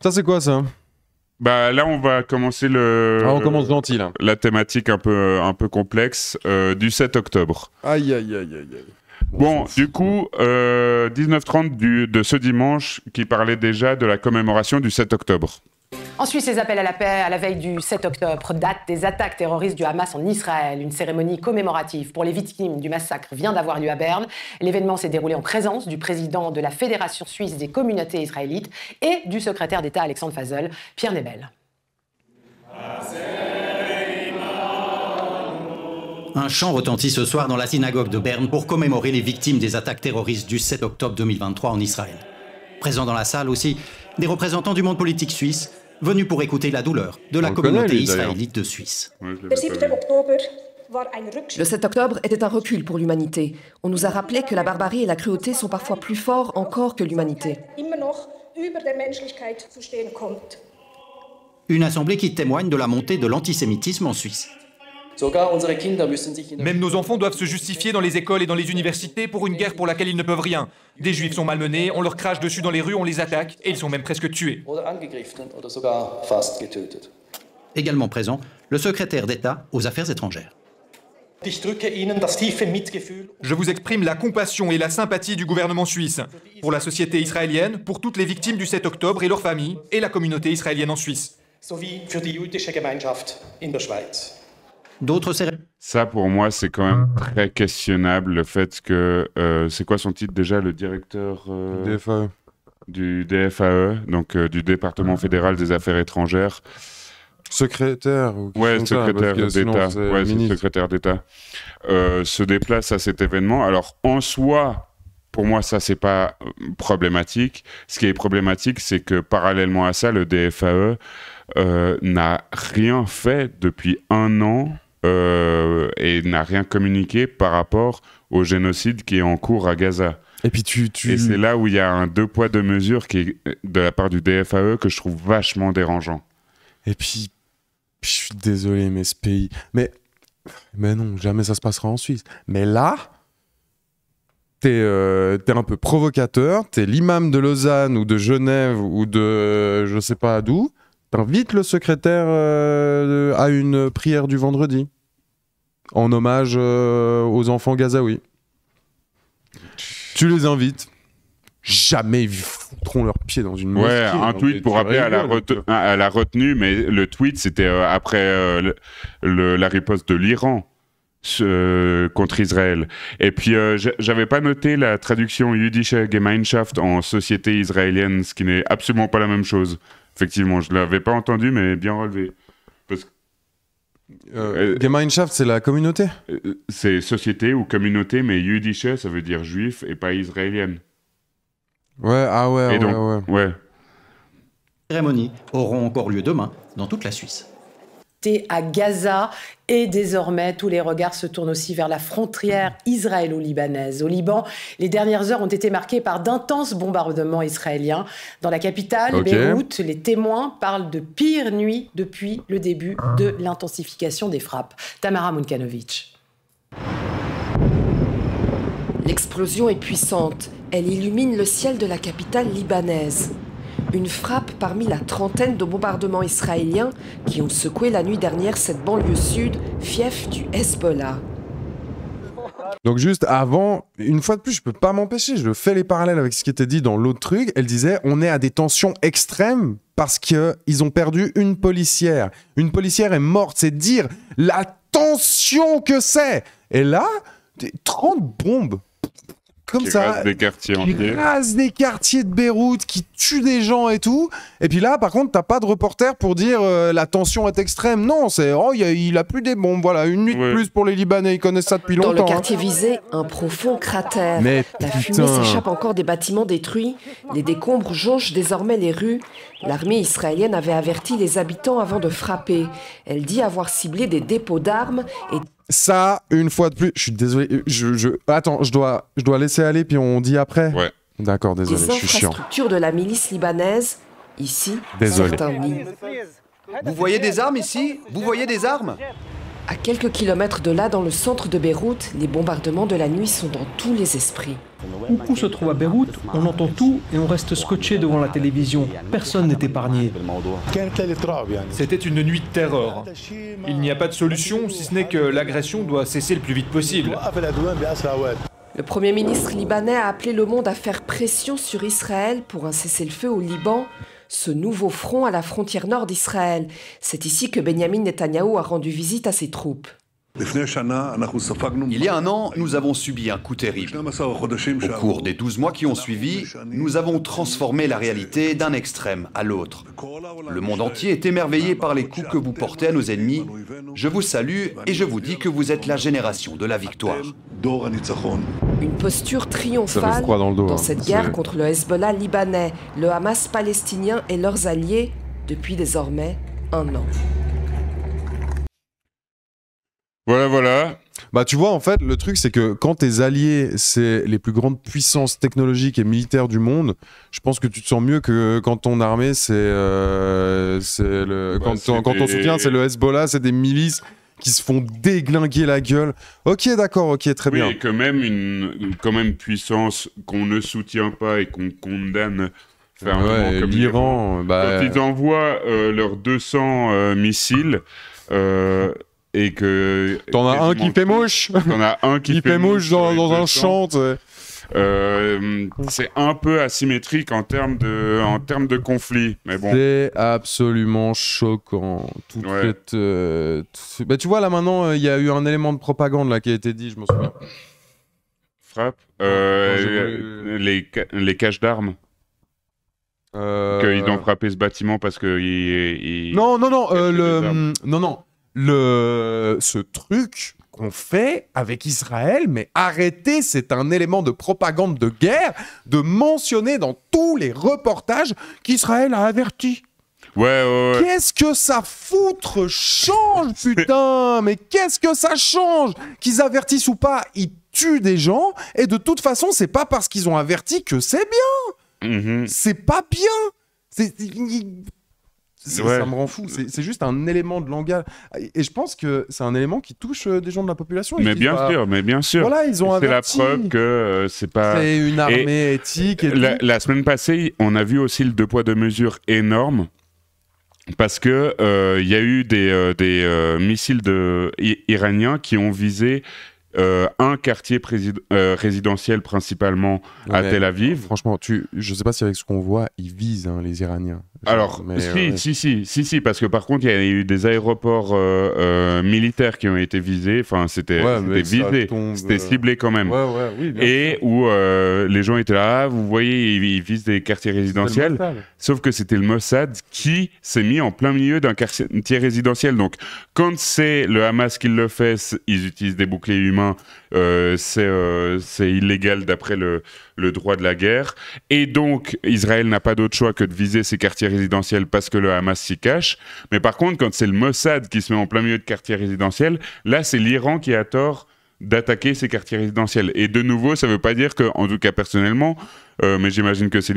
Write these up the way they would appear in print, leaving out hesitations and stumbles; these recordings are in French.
Ça, c'est quoi, ça? Bah là, on va commencer on commence gentil, là. La thématique un peu complexe du 7 octobre. Aïe, aïe, aïe, aïe, aïe. Bon, du coup, 19h30 de ce dimanche qui parlait déjà de la commémoration du 7 octobre. En Suisse, les appels à la paix à la veille du 7 octobre datent des attaques terroristes du Hamas en Israël. Une cérémonie commémorative pour les victimes du massacre vient d'avoir lieu à Berne. L'événement s'est déroulé en présence du président de la Fédération suisse des communautés israélites et du secrétaire d'État Alexandre Fazel, Pierre Nebel. Un chant retentit ce soir dans la synagogue de Berne pour commémorer les victimes des attaques terroristes du 7 octobre 2023 en Israël. Présents dans la salle aussi, des représentants du monde politique suisse venus pour écouter la douleur de la communauté israélite de Suisse. Le 7 octobre était un recul pour l'humanité. On nous a rappelé que la barbarie et la cruauté sont parfois plus forts encore que l'humanité. Une assemblée qui témoigne de la montée de l'antisémitisme en Suisse. Même nos enfants doivent se justifier dans les écoles et dans les universités pour une guerre pour laquelle ils ne peuvent rien. Des juifs sont malmenés, on leur crache dessus dans les rues, on les attaque, et ils sont même presque tués. Également présent, le secrétaire d'État aux Affaires étrangères. Je vous exprime la compassion et la sympathie du gouvernement suisse pour la société israélienne, pour toutes les victimes du 7 octobre et leurs familles, et la communauté israélienne en Suisse. D'autres cérémonies. Ça, pour moi, c'est quand même très questionnable, le fait que... c'est quoi son titre déjà, le directeur DFAE. Du DFAE, donc du Département fédéral des affaires étrangères. Secrétaire ou secrétaire d'État. Ouais, c'est secrétaire d'État. Se déplace à cet événement. Alors, en soi, pour moi, ça, c'est pas problématique. Ce qui est problématique, c'est que parallèlement à ça, le DFAE n'a rien fait depuis 1 an et n'a rien communiqué par rapport au génocide qui est en cours à Gaza. Et puis Et c'est là où il y a un 2 poids 2 mesures qui est de la part du DFAE que je trouve vachement dérangeant. Et puis, je suis désolé, mais ce pays... Mais non, jamais ça se passera en Suisse. Mais là, t'es un peu provocateur, t'es l'imam de Lausanne ou de Genève ou de je sais pas d'où, t'invites le secrétaire à une prière du vendredi, en hommage aux enfants gazaouis. Tu les invites. Jamais ils foutront leurs pieds dans une mosquée. Ouais, un tweet pour rappeler à la retenue, mais le tweet, c'était après la riposte de l'Iran contre Israël. Et puis, j'avais pas noté la traduction Jüdische Gemeinschaft en société israélienne, ce qui n'est absolument pas la même chose. Effectivement, je l'avais pas entendu, mais bien relevé. Parce que Gemeinschaft, c'est la communauté. C'est société ou communauté, mais Jüdische, ça veut dire juif et pas israélienne. Ouais, ah ouais, et donc, ouais. Les cérémonies auront encore lieu demain dans toute la Suisse. À Gaza et désormais tous les regards se tournent aussi vers la frontière israélo-libanaise. Au Liban, les dernières heures ont été marquées par d'intenses bombardements israéliens. Dans la capitale, Beyrouth, les témoins parlent de pire nuit depuis le début de l'intensification des frappes. Tamara Munkanovic. L'explosion est puissante. Elle illumine le ciel de la capitale libanaise. Une frappe parmi la trentaine de bombardements israéliens qui ont secoué la nuit dernière cette banlieue sud, fief du Hezbollah. Donc juste avant, une fois de plus, je peux pas m'empêcher, je fais les parallèles avec ce qui était dit dans l'autre truc. Elle disait, on est à des tensions extrêmes parce qu'ils ont perdu une policière. Une policière est morte, c'est dire la tension que c'est. Et là, 30 bombes. Comme ça, rase des quartiers entiers. Qui rase des quartiers de Beyrouth, qui tue des gens et tout. Et puis là, par contre, t'as pas de reporter pour dire la tension est extrême. Non, c'est il a plus des bombes. Voilà, une nuit de plus pour les Libanais, ils connaissent ça depuis longtemps. Dans le quartier visé, un profond cratère. Mais la fumée s'échappe encore des bâtiments détruits. Les décombres jonchent désormais les rues. L'armée israélienne avait averti les habitants avant de frapper. Elle dit avoir ciblé des dépôts d'armes et... Ça, une fois de plus, je suis désolé, attends, je dois laisser aller, puis on dit après. Ouais. D'accord, désolé, je suis chiant. Les infrastructures de la milice libanaise, ici, désolé. certains nient. Vous voyez des armes ici? Vous voyez des armes? À quelques kilomètres de là, dans le centre de Beyrouth, les bombardements de la nuit sont dans tous les esprits. Où qu'on se trouve à Beyrouth, on entend tout et on reste scotché devant la télévision. Personne n'est épargné. C'était une nuit de terreur. Il n'y a pas de solution, si ce n'est que l'agression doit cesser le plus vite possible. Le Premier ministre libanais a appelé le monde à faire pression sur Israël pour un cessez-le-feu au Liban, ce nouveau front à la frontière nord d'Israël. C'est ici que Benjamin Netanyahou a rendu visite à ses troupes. Il y a un an, nous avons subi un coup terrible. Au cours des 12 mois qui ont suivi, nous avons transformé la réalité d'un extrême à l'autre. Le monde entier est émerveillé par les coups que vous portez à nos ennemis. Je vous salue et je vous dis que vous êtes la génération de la victoire. Une posture triomphale dans cette guerre contre le Hezbollah libanais, le Hamas palestinien et leurs alliés depuis désormais 1 an. Voilà. Bah tu vois, en fait, le truc, c'est que quand tes alliés, c'est les plus grandes puissances technologiques et militaires du monde, je pense que tu te sens mieux que quand ton armée, c'est quand ton soutien, c'est le Hezbollah, c'est des milices qui se font déglinguer la gueule. Ok, d'accord, ok, très bien. Oui, et que même une puissance qu'on ne soutient pas et qu'on condamne fermement, comme l'Iran, quand ils envoient leurs 200 missiles... et que... T'en as un qui fait mouche. T'en as un qui fait mouche dans un champ. C'est un peu asymétrique en termes de conflit. Mais bon. C'est absolument choquant. Bah, tu vois, là maintenant, il y a eu un élément de propagande là, qui a été dit, je m'en souviens. Frappe. Les caches d'armes. Qu'ils ont frappé ce bâtiment parce que... Ce truc qu'on fait avec Israël, mais arrêtez, c'est un élément de propagande de guerre de mentionner dans tous les reportages qu'Israël a averti. Ouais. Qu'est-ce que ça foutre change, putain. Mais qu'est-ce que ça change? Qu'ils avertissent ou pas, ils tuent des gens, et de toute façon, c'est pas parce qu'ils ont averti que c'est bien. C'est pas bien. Ça me rend fou. C'est juste un élément de langage. Et je pense que c'est un élément qui touche des gens de la population. Mais bien sûr. Voilà, ils ont averti. C'est la preuve que c'est pas... C'est une armée éthique. La semaine passée, on a vu aussi le 2 poids 2 mesures énorme. Parce que y a eu des missiles iraniens qui ont visé... un quartier résidentiel principalement à Tel Aviv. Franchement, je sais pas si avec ce qu'on voit, ils visent les Iraniens. Alors, si, parce que par contre, il y a eu des aéroports militaires qui ont été visés. Enfin, c'était visé, c'était ciblé quand même. Oui, et où les gens étaient là, vous voyez, ils visent des quartiers résidentiels. Sauf que c'était le Mossad qui s'est mis en plein milieu d'un quartier résidentiel. Donc, quand c'est le Hamas qui le fait, ils utilisent des boucliers humains. C'est illégal d'après le droit de la guerre. Et donc, Israël n'a pas d'autre choix que de viser ces quartiers résidentiels parce que le Hamas s'y cache. Mais par contre, quand c'est le Mossad qui se met en plein milieu de quartiers résidentiels, là, c'est l'Iran qui a tort d'attaquer ces quartiers résidentiels. Et de nouveau, ça ne veut pas dire que, en tout cas personnellement, mais j'imagine que c'est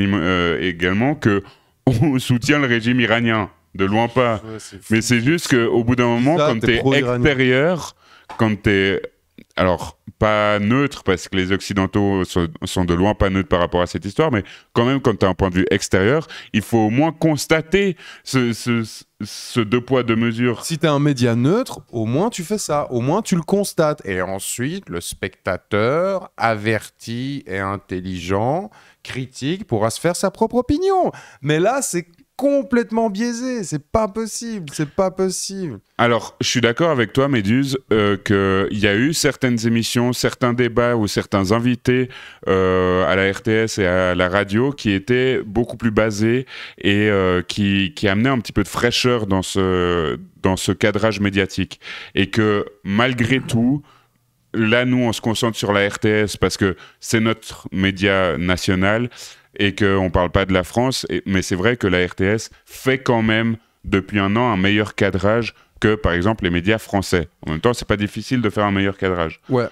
également, qu'on soutient le régime iranien. De loin pas. Mais c'est juste qu'au bout d'un moment, quand t'es extérieur, quand t'es... Alors, pas neutre, parce que les Occidentaux sont de loin pas neutres par rapport à cette histoire, mais quand même, quand tu as un point de vue extérieur, il faut au moins constater ce 2 poids 2 mesures. Si tu es un média neutre, au moins tu fais ça, au moins tu le constates. Et ensuite, le spectateur averti et intelligent, critique, pourra se faire sa propre opinion. Mais là, c'est complètement biaisé, c'est pas possible. Alors, je suis d'accord avec toi, Méduse, qu'il y a eu certaines émissions, certains débats ou certains invités à la RTS et à la radio qui étaient beaucoup plus basés et qui amenaient un petit peu de fraîcheur dans ce cadrage médiatique. Et que malgré tout, là, nous, on se concentre sur la RTS parce que c'est notre média national et qu'on ne parle pas de la France, mais c'est vrai que la RTS fait quand même, depuis 1 an, un meilleur cadrage que, par exemple, les médias français. En même temps, c'est pas difficile de faire un meilleur cadrage. Ouais,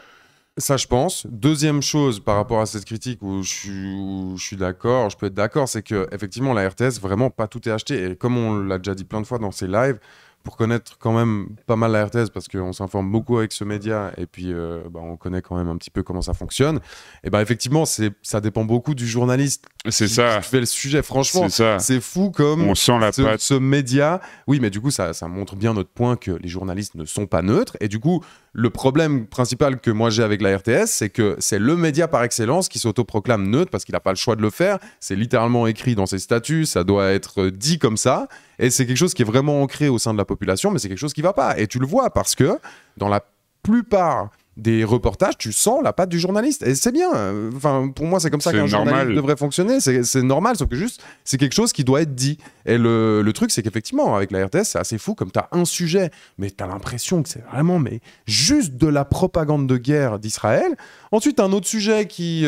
ça je pense. Deuxième chose, par rapport à cette critique où je suis d'accord, je peux être d'accord, c'est que effectivement la RTS, vraiment, pas tout est acheté. Et comme on l'a déjà dit plein de fois dans ses lives, pour connaître quand même pas mal la RTS, parce qu'on s'informe beaucoup avec ce média, et puis on connaît quand même un petit peu comment ça fonctionne, et effectivement, ça dépend beaucoup du journaliste qui fait le sujet. Franchement, c'est fou comme on sent la patte. Ce média. Oui, mais du coup, ça montre bien notre point que les journalistes ne sont pas neutres, et du coup, le problème principal que moi j'ai avec la RTS, c'est que c'est le média par excellence qui s'autoproclame neutre parce qu'il n'a pas le choix de le faire. C'est littéralement écrit dans ses statuts, ça doit être dit comme ça. Et c'est quelque chose qui est vraiment ancré au sein de la population, mais c'est quelque chose qui ne va pas. Et tu le vois parce que dans la plupart des reportages, tu sens la patte du journaliste. Et c'est bien. Enfin, pour moi, c'est comme ça qu'un journaliste devrait fonctionner. C'est normal, sauf que juste, c'est quelque chose qui doit être dit. Et le truc, c'est qu'effectivement, avec la RTS, c'est assez fou. Comme tu as un sujet, mais tu as l'impression que c'est vraiment juste de la propagande de guerre d'Israël. Ensuite, un autre sujet qui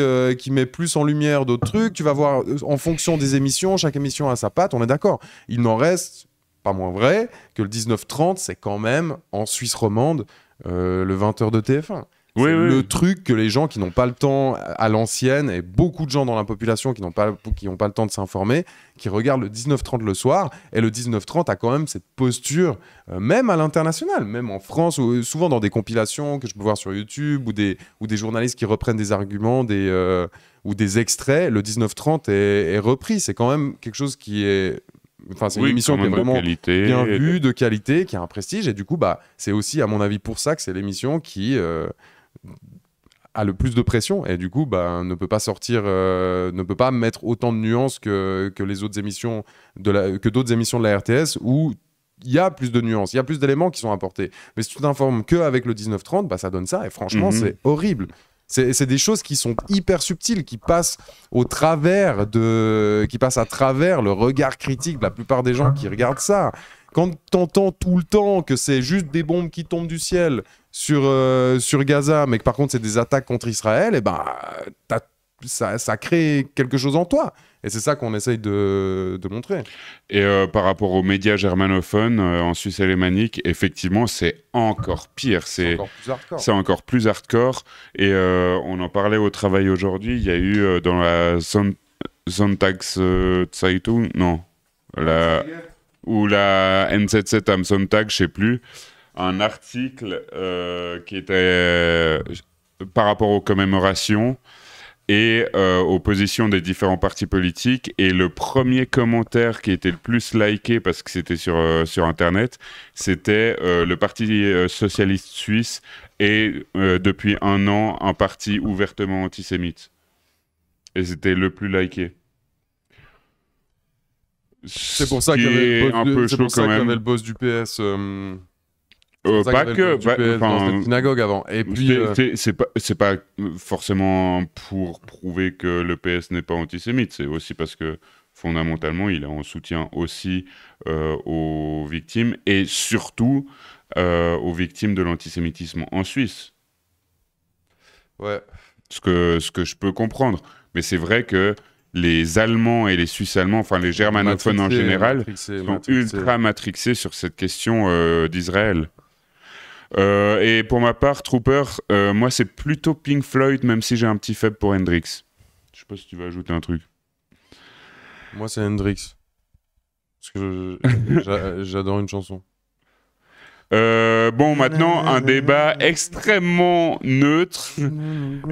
met plus en lumière d'autres trucs. Tu vas voir, en fonction des émissions, chaque émission a sa patte, on est d'accord. Il n'en reste pas moins vrai que le 19-30, c'est quand même en Suisse romande, le 20h de TF1. Oui, le truc que les gens qui n'ont pas le temps à l'ancienne, et beaucoup de gens dans la population qui n'ont pas le temps de s'informer, qui regardent le 19-30 le soir, et le 19-30 a quand même cette posture, même à l'international, même en France, ou souvent dans des compilations que je peux voir sur YouTube, ou des journalistes qui reprennent des arguments, ou des extraits, le 19-30 est repris. C'est quand même quelque chose qui est... Enfin, c'est une émission qui est vraiment bien vue, de qualité, qui a un prestige, et du coup, c'est aussi, à mon avis, pour ça que c'est l'émission qui a le plus de pression, et du coup, ne peut pas sortir, ne peut pas mettre autant de nuances que les autres émissions que d'autres émissions de la RTS où il y a plus de nuances, il y a plus d'éléments qui sont apportés. Mais si tu t'informes qu'avec le 19-30, ça donne ça, et franchement, c'est horrible. C'est des choses qui sont hyper subtiles, qui passent à travers le regard critique de la plupart des gens qui regardent ça. Quand t'entends tout le temps que c'est juste des bombes qui tombent du ciel sur Gaza, mais que par contre c'est des attaques contre Israël, ça crée quelque chose en toi. Et c'est ça qu'on essaye de montrer. Et par rapport aux médias germanophones en Suisse alémanique, effectivement, c'est encore pire. C'est encore plus hardcore. Et on en parlait au travail aujourd'hui. Il y a eu dans la Sonntagszeitung, ou la NZZ am Sonntag, je ne sais plus, un article qui était par rapport aux commémorations et aux positions des différents partis politiques. Et le premier commentaire qui était le plus liké, parce que c'était sur Internet, c'était le Parti socialiste suisse est depuis 1 an un parti ouvertement antisémite. Et c'était le plus liké. C'est pour ça qu'il y avait le boss du PS... pas que dans cette synagogue avant. Et puis c'est pas forcément pour prouver que le PS n'est pas antisémite, c'est aussi parce que fondamentalement il est en soutien aussi aux victimes, et surtout aux victimes de l'antisémitisme en Suisse. Ouais. Ce que je peux comprendre, mais c'est vrai que les Allemands et les Suisses allemands, enfin les germanophones en général, sont ultra matrixés sur cette question d'Israël. Et pour ma part, Trooper, moi c'est plutôt Pink Floyd, même si j'ai un petit faible pour Hendrix. Je sais pas si tu vas ajouter un truc. Moi c'est Hendrix. Parce que j'adore une chanson. Maintenant, un débat extrêmement neutre,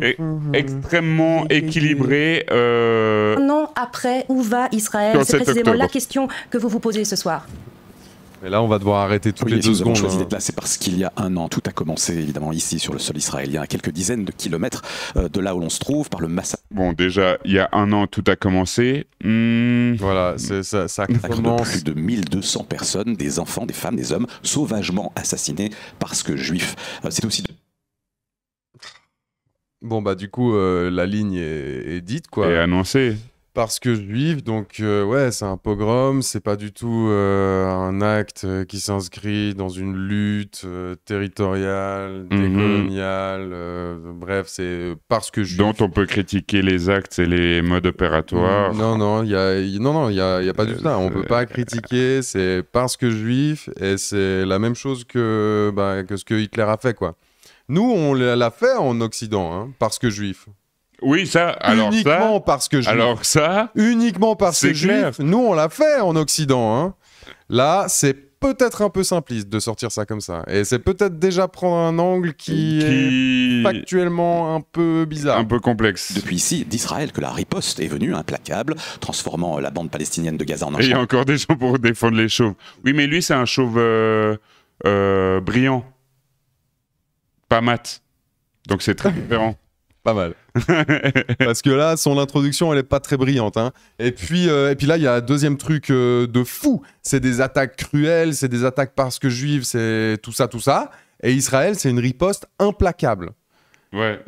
et extrêmement équilibré. Non, après, où va Israël? C'est précisément la question que vous vous posez ce soir. Et là, on va devoir arrêter toutes les 2 secondes. Nous avons choisi d'être là, c'est parce qu'il y a 1 an, tout a commencé évidemment ici sur le sol israélien, à quelques dizaines de kilomètres de là où l'on se trouve, par le massacre. Bon, déjà, il y a 1 an, tout a commencé. Voilà, ça commence. De plus de 1200 personnes, des enfants, des femmes, des hommes, sauvagement assassinés parce que juifs. C'est aussi... Bon, du coup, la ligne est dite, quoi. Et annoncée. Parce que juif, donc ouais, c'est un pogrom, c'est pas du tout un acte qui s'inscrit dans une lutte territoriale, décoloniale, bref, c'est parce que juif. Dont on peut critiquer les actes et les modes opératoires. Non, il y a pas du tout ça, on peut pas critiquer, c'est parce que juif, et c'est la même chose que ce que Hitler a fait, quoi. Nous, on l'a fait en Occident, hein, parce que juif. Oui, ça, alors uniquement parce que juif. Alors ça, uniquement parce que juif. Nous, on l'a fait en Occident. Hein. Là, c'est peut-être un peu simpliste de sortir ça comme ça. Et c'est peut-être déjà prendre un angle qui est factuellement un peu bizarre. Un peu complexe. Depuis ici, d'Israël, que la riposte est venue implacable, transformant la bande palestinienne de Gaza en un champ. Et il y a encore des gens pour défendre les chauves. Oui, mais lui, c'est un chauve brillant. Pas mat. Donc c'est très différent. Pas mal. Parce que là, son introduction, elle est pas très brillante. Hein. Et puis là, il y a un deuxième truc de fou. C'est des attaques cruelles, c'est des attaques parce que juives, c'est tout ça, tout ça. Et Israël, c'est une riposte implacable. Ouais.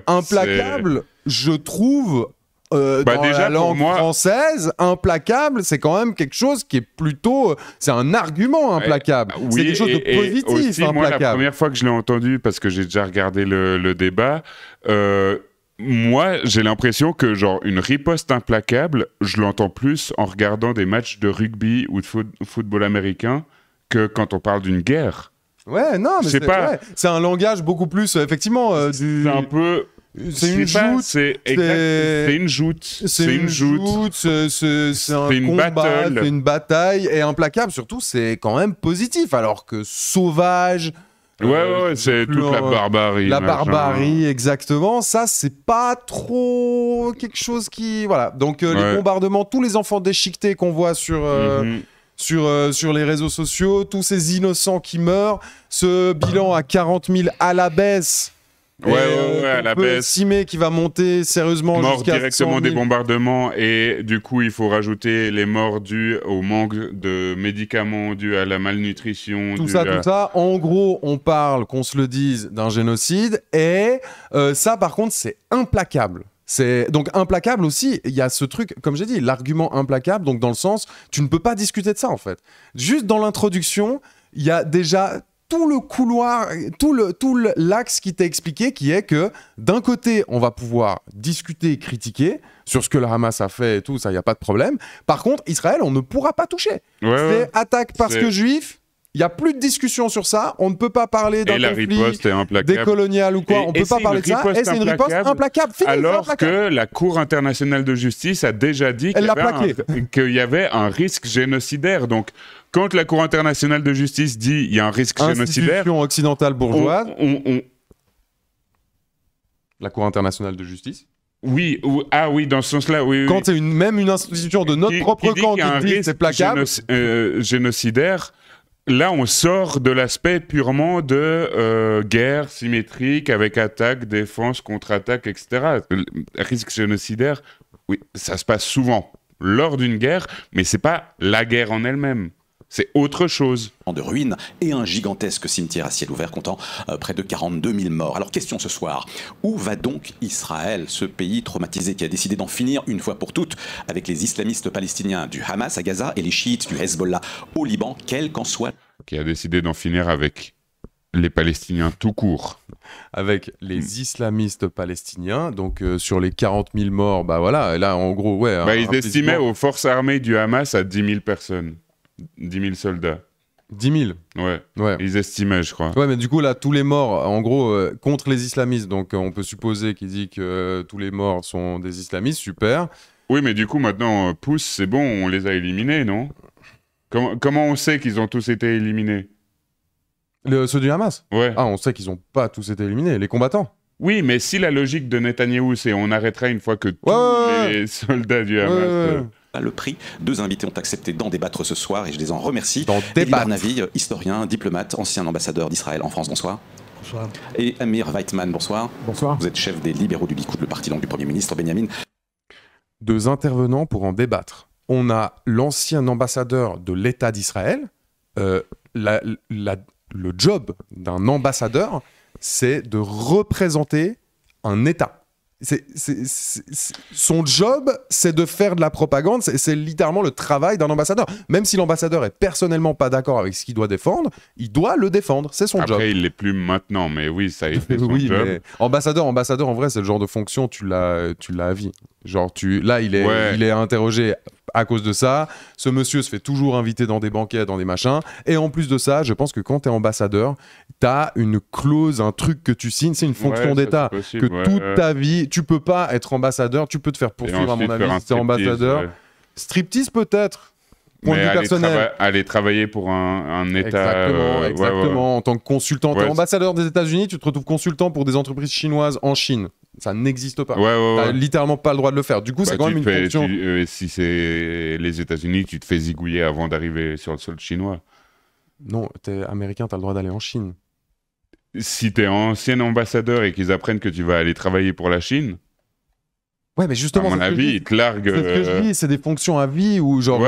Implacable, je trouve... dans déjà, la langue française, implacable, c'est quand même quelque chose qui est plutôt... c'est un argument implacable. Oui, c'est quelque chose de positif, aussi, implacable. Moi, la première fois que je l'ai entendu, parce que j'ai déjà regardé le débat, moi, j'ai l'impression que genre une riposte implacable, je l'entends plus en regardant des matchs de rugby ou de football américain que quand on parle d'une guerre. Ouais, non, mais c'est un langage beaucoup plus, effectivement... C'est un peu... C'est une joute. C'est une joute. C'est une joute. C'est un combat. C'est une bataille. Et implacable, surtout, c'est quand même positif. Alors que sauvage. Ouais, c'est toute la barbarie. La barbarie, exactement. Ça, c'est pas trop quelque chose qui. Voilà. Donc, les bombardements, tous les enfants déchiquetés qu'on voit sur les réseaux sociaux, tous ces innocents qui meurent, ce bilan à 40 000 à la baisse. À la baisse. Estimer qui va monter sérieusement jusqu'à directement des bombardements et du coup il faut rajouter les morts dus au manque de médicaments, dus à la malnutrition. Tout ça. En gros, on parle, qu'on se le dise, d'un génocide et ça par contre c'est implacable. Donc implacable aussi, il y a ce truc, comme j'ai dit, l'argument implacable, donc dans le sens, tu ne peux pas discuter de ça en fait. Juste dans l'introduction, il y a déjà... tout le couloir, tout l'axe qui t'est expliqué, qui est que d'un côté, on va pouvoir discuter, critiquer sur ce que le Hamas a fait et tout, ça, il n'y a pas de problème. Par contre, Israël, on ne pourra pas toucher. C'est attaque parce que juif, il n'y a plus de discussion sur ça, on ne peut pas parler d'un conflit décolonial ou quoi, on ne peut pas parler de ça, et c'est une riposte implacable. Alors que la Cour internationale de justice a déjà dit qu'il y avait un risque génocidaire, donc... Quand la Cour internationale de justice dit qu'il y a un risque génocidaire... Institution occidentale bourgeoise. La Cour internationale de justice. Oui, dans ce sens-là, oui. Quand c'est même une institution de notre propre camp qui dit que c'est placable... génocidaire, là, on sort de l'aspect purement de guerre symétrique avec attaque, défense, contre-attaque, etc. Le risque génocidaire, oui, ça se passe souvent lors d'une guerre, mais c'est pas la guerre en elle-même. C'est autre chose. De ruines et un gigantesque cimetière à ciel ouvert comptant près de 42 000 morts. Alors question ce soir, où va donc Israël, ce pays traumatisé qui a décidé d'en finir une fois pour toutes avec les islamistes palestiniens du Hamas à Gaza et les chiites du Hezbollah au Liban, quel qu'en soit... Qui a décidé d'en finir avec les Palestiniens tout court. Avec les islamistes palestiniens, donc sur les 40 000 morts, bah voilà, là en gros, ils estimaient aux forces armées du Hamas à 10 000 personnes. 10 000 soldats. 10 000 Ouais. Ils estimaient, je crois. Ouais, mais du coup, là, tous les morts, en gros, contre les islamistes, donc on peut supposer qu'il dit que tous les morts sont des islamistes, super. Oui, mais du coup, maintenant, pousse, c'est bon, on les a éliminés, non ? Comment on sait qu'ils ont tous été éliminés ? Ceux du Hamas ? Ouais. Ah, on sait qu'ils n'ont pas tous été éliminés, les combattants. Oui, mais si la logique de Netanyahou, c'est on arrêtera une fois que tous les soldats du Hamas... Le prix. 2 invités ont accepté d'en débattre ce soir et je les en remercie. Elie Barnavi, historien, diplomate, ancien ambassadeur d'Israël en France, bonsoir. Bonsoir. Et Amir Weitman, bonsoir. Bonsoir. Vous êtes chef des libéraux du Likoud, le parti donc du Premier ministre Benjamin. 2 intervenants pour en débattre. On a l'ancien ambassadeur de l'État d'Israël. Le job d'un ambassadeur, c'est de représenter un État. Son job, c'est de faire de la propagande, c'est littéralement le travail d'un ambassadeur. Même si l'ambassadeur est personnellement pas d'accord avec ce qu'il doit défendre, il doit le défendre, c'est son job. Après, il l'est plus maintenant, mais oui, ça a été son job. Mais ambassadeur, en vrai, c'est le genre de fonction, tu l'as à vie. Genre, là, il est interrogé à cause de ça. Ce monsieur se fait toujours inviter dans des banquets, dans des machins. Et en plus de ça, je pense que quand tu es ambassadeur, tu as une clause, un truc que tu signes, c'est une fonction d'État. Que toute ta vie, tu peux pas être ambassadeur, tu peux te faire poursuivre, à mon avis, si tu es ambassadeur. Striptease peut-être. point de vue personnel. Aller travailler pour un État. Exactement. En tant que consultant, t'es ambassadeur des États-Unis, tu te retrouves consultant pour des entreprises chinoises en Chine. Ça n'existe pas. T'as littéralement pas le droit de le faire. Du coup, c'est quand même une fonction. Si c'est les États-Unis, tu te fais zigouiller avant d'arriver sur le sol chinois. Non, t'es américain, t'as le droit d'aller en Chine. Si t'es ancien ambassadeur et qu'ils apprennent que tu vas aller travailler pour la Chine. Ouais, mais justement, à mon avis, ils te larguent. C'est ce que je dis, c'est des fonctions à vie où genre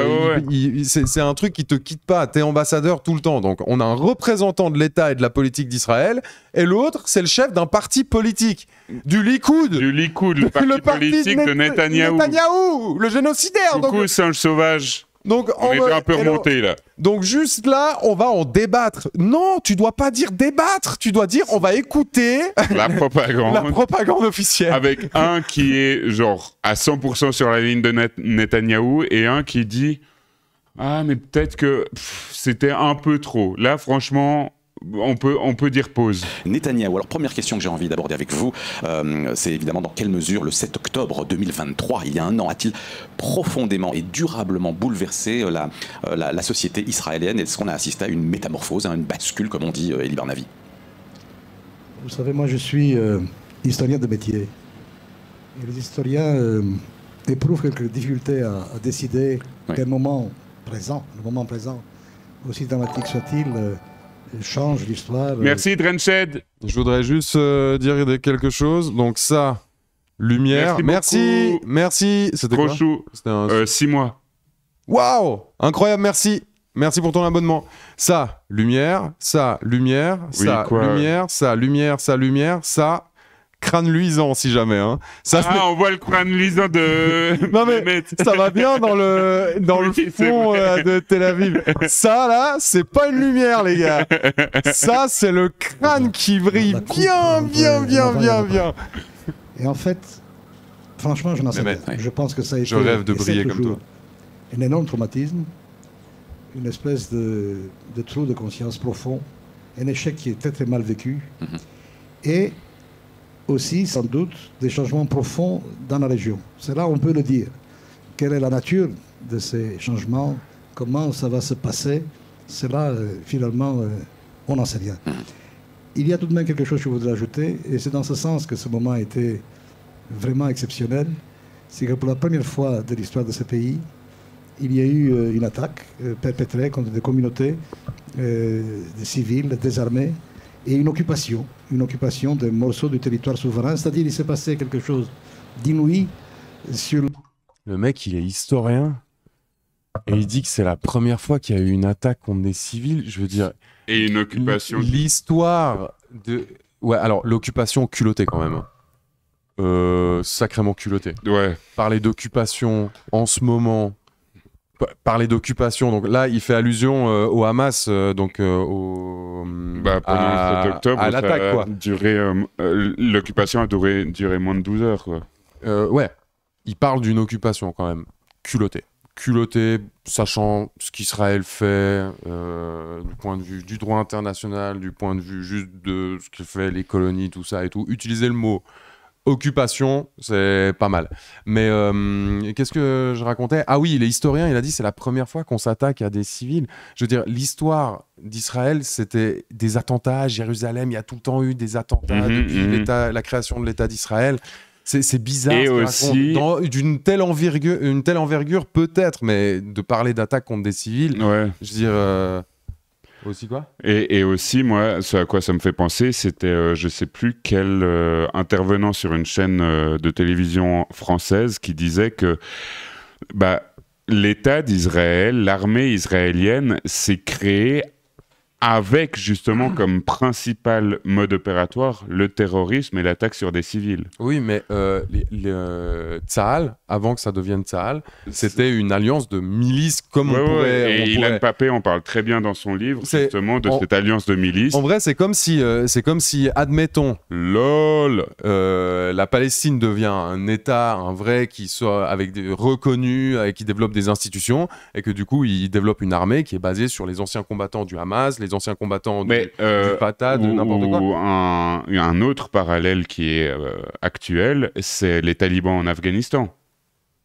c'est un truc qui te quitte pas. T'es ambassadeur tout le temps. Donc on a un représentant de l'État et de la politique d'Israël, et l'autre c'est le chef d'un parti politique, du Likoud. Le parti politique de Netanyahou. Le génocidaire. Coucou, singe sauvage. Donc on est un peu remonté là. Donc juste là, on va en débattre. Non, tu dois pas dire débattre, tu dois dire on va écouter la propagande. La propagande officielle. Avec un qui est genre à 100% sur la ligne de Netanyahou et un qui dit ah mais peut-être que c'était un peu trop. Là franchement, on peut dire pause. Netanyahou, alors première question que j'ai envie d'aborder avec vous, c'est évidemment dans quelle mesure le 7 octobre 2023, il y a un an, a-t-il profondément et durablement bouleversé la société israélienne? Est-ce qu'on a assisté à une métamorphose, à une bascule, comme on dit, Eli Barnavi? Vous savez, moi je suis historien de métier. Et les historiens éprouvent quelques difficultés à décider quel moment présent, le moment présent, aussi dramatique soit-il, change l'histoire. Merci Drenched. Je voudrais juste dire quelque chose. Donc ça, lumière. Merci. C'était trop quoi? chou. C'était 6 mois. Waouh, incroyable. Merci pour ton abonnement. Ça, lumière. Ça, lumière. Ça, lumière. Ça, lumière. Ça, lumière. Ça. Crâne luisant si jamais hein. Ça, on voit le crâne luisant de non mais ça va bien dans le fond de Tel Aviv. Ça là c'est pas une lumière les gars, ça c'est le crâne qui brille bien. Et en fait franchement je n'en sais rien. Je pense que ça a été, je rêve de briller comme toi, un énorme traumatisme, une espèce de trou de conscience profond, un échec qui est très très mal vécu et aussi, sans doute, des changements profonds dans la région. C'est là on peut le dire. Quelle est la nature de ces changements? Comment ça va se passer? C'est là, finalement, on n'en sait rien. Il y a tout de même quelque chose que je voudrais ajouter, et c'est dans ce sens que ce moment a été vraiment exceptionnel. C'est que pour la première fois de l'histoire de ce pays, il y a eu une attaque perpétrée contre des communautés, des civils, des armées, et une occupation de morceaux du territoire souverain. C'est-à-dire il s'est passé quelque chose d'inouï sur... Le mec, il est historien, et il dit que c'est la première fois qu'il y a eu une attaque contre des civils, je veux dire... Et une occupation... L'histoire de... Ouais, alors, l'occupation culottée quand même. Sacrément culottée. Ouais. Parler d'occupation en ce moment... Parler d'occupation, donc là il fait allusion au Hamas, donc pendant le 7 octobre, à l'attaque quoi. L'occupation a duré moins de 12 heures quoi. Ouais, il parle d'une occupation quand même culottée, sachant ce qu'Israël fait du point de vue du droit international, du point de vue juste de ce que fait les colonies, tout ça et tout. Utiliser le mot occupation, c'est pas mal. Mais qu'est-ce que je racontais? Ah oui, il est historien, il a dit c'est la première fois qu'on s'attaque à des civils. Je veux dire, l'histoire d'Israël, c'était des attentats à Jérusalem. Il y a tout le temps eu des attentats depuis la création de l'État d'Israël. C'est bizarre. Et aussi... D'une telle envergure, peut-être, mais de parler d'attaque contre des civils, je veux dire... Aussi quoi? Et aussi, moi, ce à quoi ça me fait penser, c'était, je sais plus quel intervenant sur une chaîne de télévision française qui disait que l'État d'Israël, l'armée israélienne, s'est créée avec justement comme principal mode opératoire le terrorisme et l'attaque sur des civils. Oui, mais Tsahal, avant que ça devienne Tsahal, c'était une alliance de milices comme on pourrait... Et Ilan Pappé en parle très bien dans son livre, justement, de cette alliance de milices. En vrai, c'est comme si, admettons, la Palestine devient un État, un vrai, qui soit reconnu, et qui développe des institutions, et que du coup, il développe une armée qui est basée sur les anciens combattants du Hamas, les anciens combattants du Fatah, de n'importe quoi. Un autre parallèle qui est actuel, c'est les talibans en Afghanistan.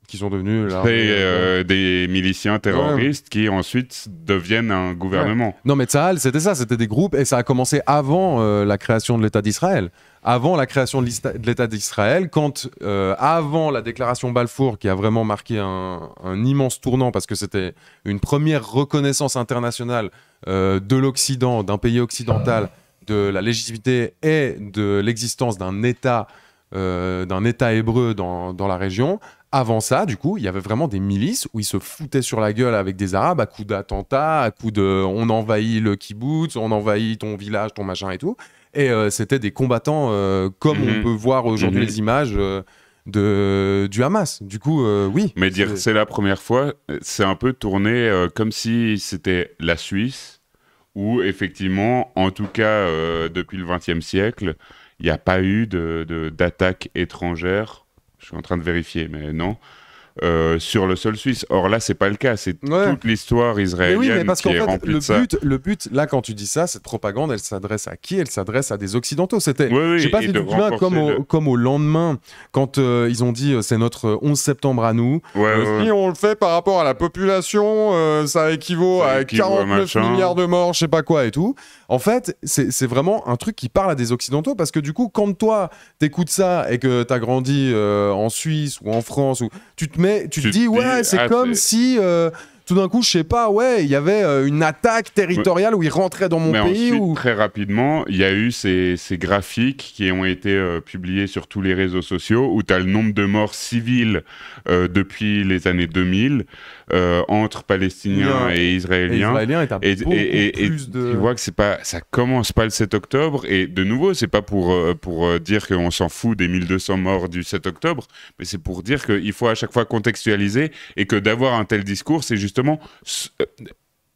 qui sont devenus des miliciens terroristes qui ensuite deviennent un gouvernement. Non, mais Tsahal, c'était ça, c'était des groupes, et ça a commencé avant la création de l'État d'Israël. Avant la création de l'État d'Israël, quand, avant la déclaration Balfour, qui a vraiment marqué un immense tournant, parce que c'était une première reconnaissance internationale de l'Occident, d'un pays occidental, de la légitimité et de l'existence d'un État hébreu dans la région. Avant ça, du coup, il y avait vraiment des milices où ils se foutaient sur la gueule avec des Arabes à coups d'attentats, à coups de on envahit le kibbutz, on envahit ton village, ton machin et tout. Et c'était des combattants comme on peut voir aujourd'hui les images du Hamas. Du coup, oui. Mais dire c'est la première fois, c'est un peu tourné comme si c'était la Suisse, où effectivement, en tout cas depuis le XXe siècle, il n'y a pas eu d'attaque étrangère. Je suis en train de vérifier, mais non. Sur le sol suisse. Or là, c'est pas le cas. C'est toute l'histoire israélienne qui est remplie de ça. Le but, là, quand tu dis ça, cette propagande, elle s'adresse à qui? Elle s'adresse à des Occidentaux. C'était, je sais pas si tu te souviens, comme au lendemain, quand ils ont dit c'est notre 11 septembre à nous. Si on le fait par rapport à la population, ça équivaut à 49 milliards de morts, je sais pas quoi et tout. En fait, c'est vraiment un truc qui parle à des Occidentaux, parce que du coup, quand toi, t'écoutes ça et que t'as grandi en Suisse ou en France, ou tu te dis, ouais, c'est comme si tout d'un coup, je sais pas, ouais, il y avait une attaque territoriale où ils rentraient dans mon pays. Ensuite, très rapidement, il y a eu ces graphiques qui ont été publiés sur tous les réseaux sociaux où tu as le nombre de morts civiles depuis les années 2000 entre Palestiniens et Israéliens. Et tu vois que ça commence pas le 7 octobre. Et de nouveau, c'est pas pour dire qu'on s'en fout des 1200 morts du 7 octobre, mais c'est pour dire qu'il faut à chaque fois contextualiser, et que d'avoir un tel discours, c'est justement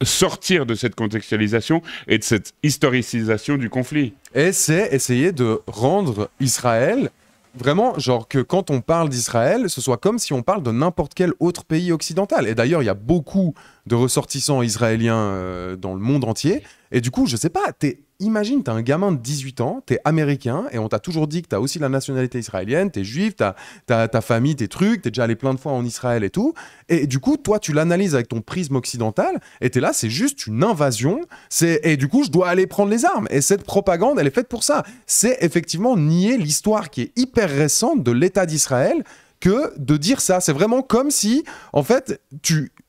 sortir de cette contextualisation et de cette historicisation du conflit. Et c'est essayer de rendre Israël vraiment, genre que quand on parle d'Israël, ce soit comme si on parle de n'importe quel autre pays occidental. Et d'ailleurs, il y a beaucoup de ressortissants israéliens dans le monde entier. Et du coup, je sais pas, imagine, t'as un gamin de 18 ans, t'es américain, et on t'a toujours dit que t'as aussi la nationalité israélienne, t'es juif, t'as ta famille, tes trucs, t'es déjà allé plein de fois en Israël et tout. Et du coup, toi, tu l'analyses avec ton prisme occidental, et t'es là, c'est juste une invasion, et du coup, je dois aller prendre les armes. Et cette propagande, elle est faite pour ça. C'est effectivement nier l'histoire qui est hyper récente de l'État d'Israël, que de dire ça. C'est vraiment comme si, en fait,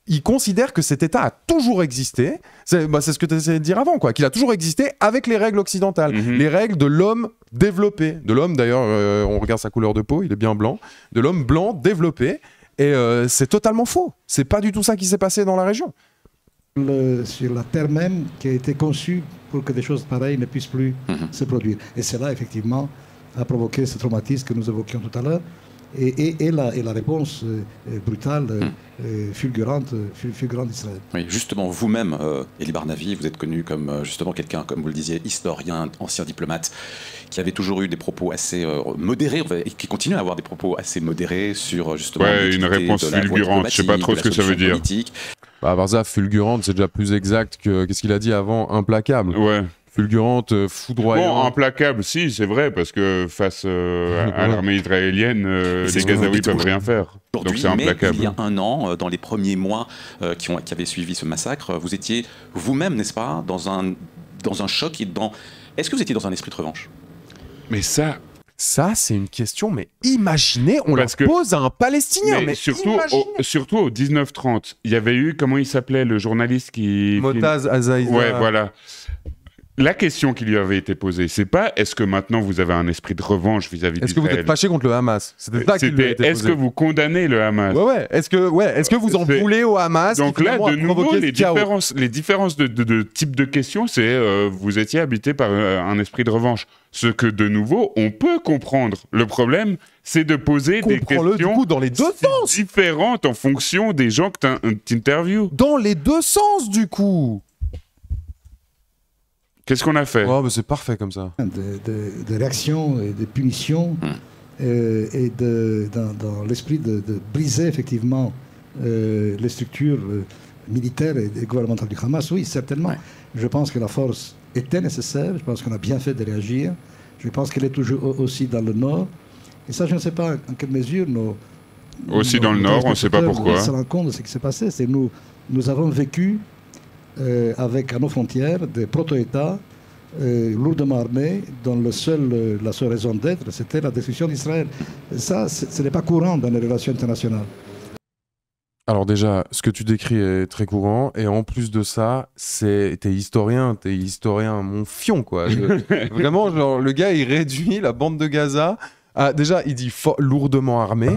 ils considèrent que cet État a toujours existé. C'est ce que tu essayais de dire avant, quoi. Qu'il a toujours existé avec les règles occidentales. Les règles de l'homme développé. De l'homme, d'ailleurs, on regarde sa couleur de peau, il est bien blanc. De l'homme blanc développé. Et c'est totalement faux. C'est pas du tout ça qui s'est passé dans la région. Sur la terre même qui a été conçue pour que des choses pareilles ne puissent plus se produire. Et cela, effectivement, a provoqué ce traumatisme que nous évoquions tout à l'heure. Et la réponse brutale, fulgurante d'Israël. Oui, justement, vous-même, Elie Barnavi, vous êtes connu comme justement quelqu'un, comme vous le disiez, historien, ancien diplomate, qui avait toujours eu des propos assez modérés, et qui continue à avoir des propos assez modérés sur justement... Ouais, une réponse fulgurante, je sais pas trop ce que ça veut dire. Varza, fulgurante, c'est déjà plus exact que... Qu'est-ce qu'il a dit avant? Implacable. Ouais. Fulgurante, foudroyante. Bon, implacable, si, c'est vrai, parce que face à l'armée israélienne, les Gazaouis peuvent rien faire. Donc c'est implacable. Mais il y a un an, dans les premiers mois qui avaient suivi ce massacre, vous étiez vous-même, n'est-ce pas, dans un choc et dans... Est-ce que vous étiez dans un esprit de revanche? Mais ça, c'est une question, mais imaginez, on la pose à un Palestinien. Mais surtout au 19-30, il y avait eu, comment il s'appelait, le journaliste qui... Motaz Azaïza. Ouais, voilà. La question qui lui avait été posée, c'est pas est-ce que maintenant vous avez un esprit de revanche vis-à-vis d'Israël? Est-ce que vous êtes fâché contre le Hamas? C'était ça qui lui a été posé. Est-ce que vous condamnez le Hamas? Ouais. Est-ce que vous en voulez au Hamas? Donc là, de nouveau, les différences de type de questions, c'est vous étiez habité par un esprit de revanche. Ce que, de nouveau, on peut comprendre. Le problème, c'est de poser des questions du coup, dans les deux sens, différentes en fonction des gens que tu interviews. Dans les deux sens, du coup. Qu'est-ce qu'on a fait? Oh, c'est parfait comme ça. De réaction et de punition, et dans l'esprit de briser effectivement les structures militaires et gouvernementales du Hamas, oui, certainement. Ouais. Je pense que la force était nécessaire, je pense qu'on a bien fait de réagir, je pense qu'elle est toujours aussi dans le nord. Et ça, je ne sais pas en quelle mesure Aussi dans le Nord, on ne sait pas pourquoi. On se rend compte de ce qui s'est passé. Nous avons vécu avec à nos frontières des proto-États lourdement armés dont la seule raison d'être, c'était la destruction d'Israël. Ça, ce n'est pas courant dans les relations internationales. Alors déjà, ce que tu décris est très courant, et en plus de ça, t'es historien mon fion, quoi. Vraiment, genre, le gars, il réduit la bande de Gaza à, déjà, il dit lourdement armé.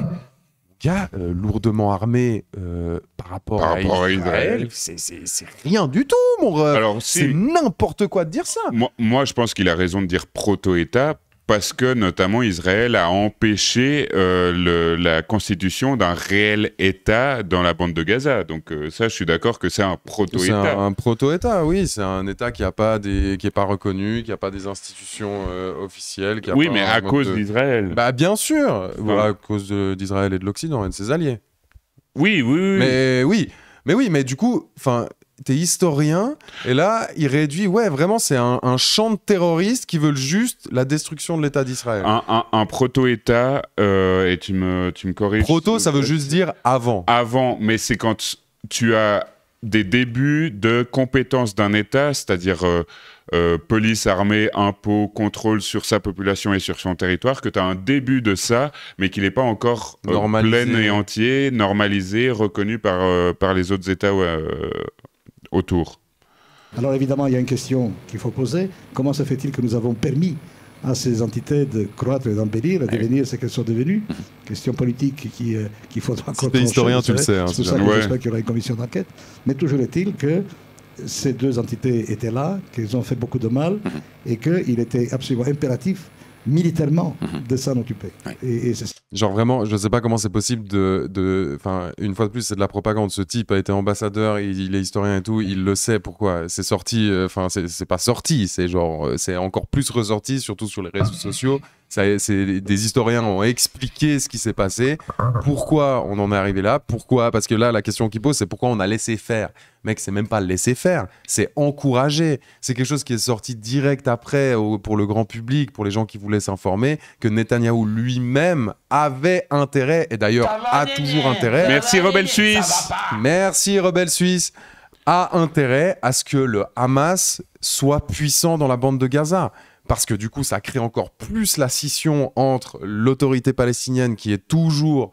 Gars, lourdement armé par rapport à Israël, c'est rien du tout, mon ref. C'est n'importe quoi de dire ça. Moi, je pense qu'il a raison de dire proto-État, parce que notamment Israël a empêché la constitution d'un réel État dans la bande de Gaza. Donc ça, je suis d'accord que c'est un proto-État. C'est un proto-État, oui. C'est un État qui n'est pas reconnu, qui n'a pas des institutions officielles. Oui, mais à cause d'Israël. Bah, bien sûr, à cause d'Israël et de l'Occident et de ses alliés. Oui. Mais du coup, t'es historien, et là, il réduit, vraiment, c'est un champ de terroristes qui veulent juste la destruction de l'État d'Israël. Un proto-État, et tu me corriges. Proto, ça veut juste dire avant. Avant, mais c'est quand tu as des débuts de compétences d'un État, c'est-à-dire police, armée, impôts, contrôle sur sa population et sur son territoire, que tu as un début de ça, mais qu'il n'est pas encore plein et entier, normalisé, reconnu par les autres États autour. Alors évidemment, il y a une question qu'il faut poser. Comment se fait-il que nous avons permis à ces entités de croître et d'embellir, de devenir ce qu'elles sont devenues? Question politique qu'il faudra encore trancher. Historien, tu le sais. C'est pour ça que j'espère qu'il y aura une commission d'enquête. Mais toujours est-il que ces deux entités étaient là, qu'elles ont fait beaucoup de mal, et qu'il était absolument impératif militairement de s'en occuper. Genre vraiment, je ne sais pas comment c'est possible une fois de plus, c'est de la propagande. Ce type a été ambassadeur, il est historien et tout, il le sait pourquoi. C'est sorti, c'est pas sorti, c'est encore plus ressorti, surtout sur les réseaux sociaux. Des historiens ont expliqué ce qui s'est passé, pourquoi on en est arrivé là, pourquoi, parce que là, la question qu'il pose, c'est pourquoi on a laissé faire. Mec, c'est même pas laisser faire, c'est encourager. C'est quelque chose qui est sorti direct après pour le grand public, pour les gens qui voulaient s'informer, que Netanyahou lui-même avait intérêt, et d'ailleurs a toujours intérêt. Merci Rebelle Suisse. Merci Rebelle Suisse. A intérêt à ce que le Hamas soit puissant dans la bande de Gaza. Parce que du coup, ça crée encore plus la scission entre l'autorité palestinienne qui est toujours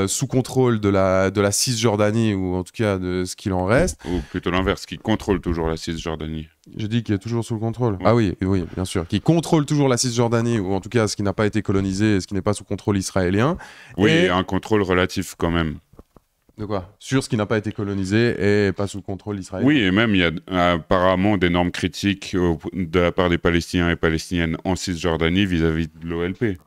sous contrôle de la Cisjordanie, ou en tout cas de ce qu'il en reste. Ou plutôt l'inverse, qui contrôle toujours la Cisjordanie. J'ai dit qu'il est toujours sous le contrôle. Ouais. Ah oui, bien sûr. Qui contrôle toujours la Cisjordanie, ou en tout cas ce qui n'a pas été colonisé, ce qui n'est pas sous contrôle israélien. Oui, un contrôle relatif quand même. De quoi? Sur ce qui n'a pas été colonisé et pas sous contrôle israélien. Oui, et même il y a apparemment d'énormes critiques de la part des Palestiniens et Palestiniennes en Cisjordanie vis-à-vis de l'OLP.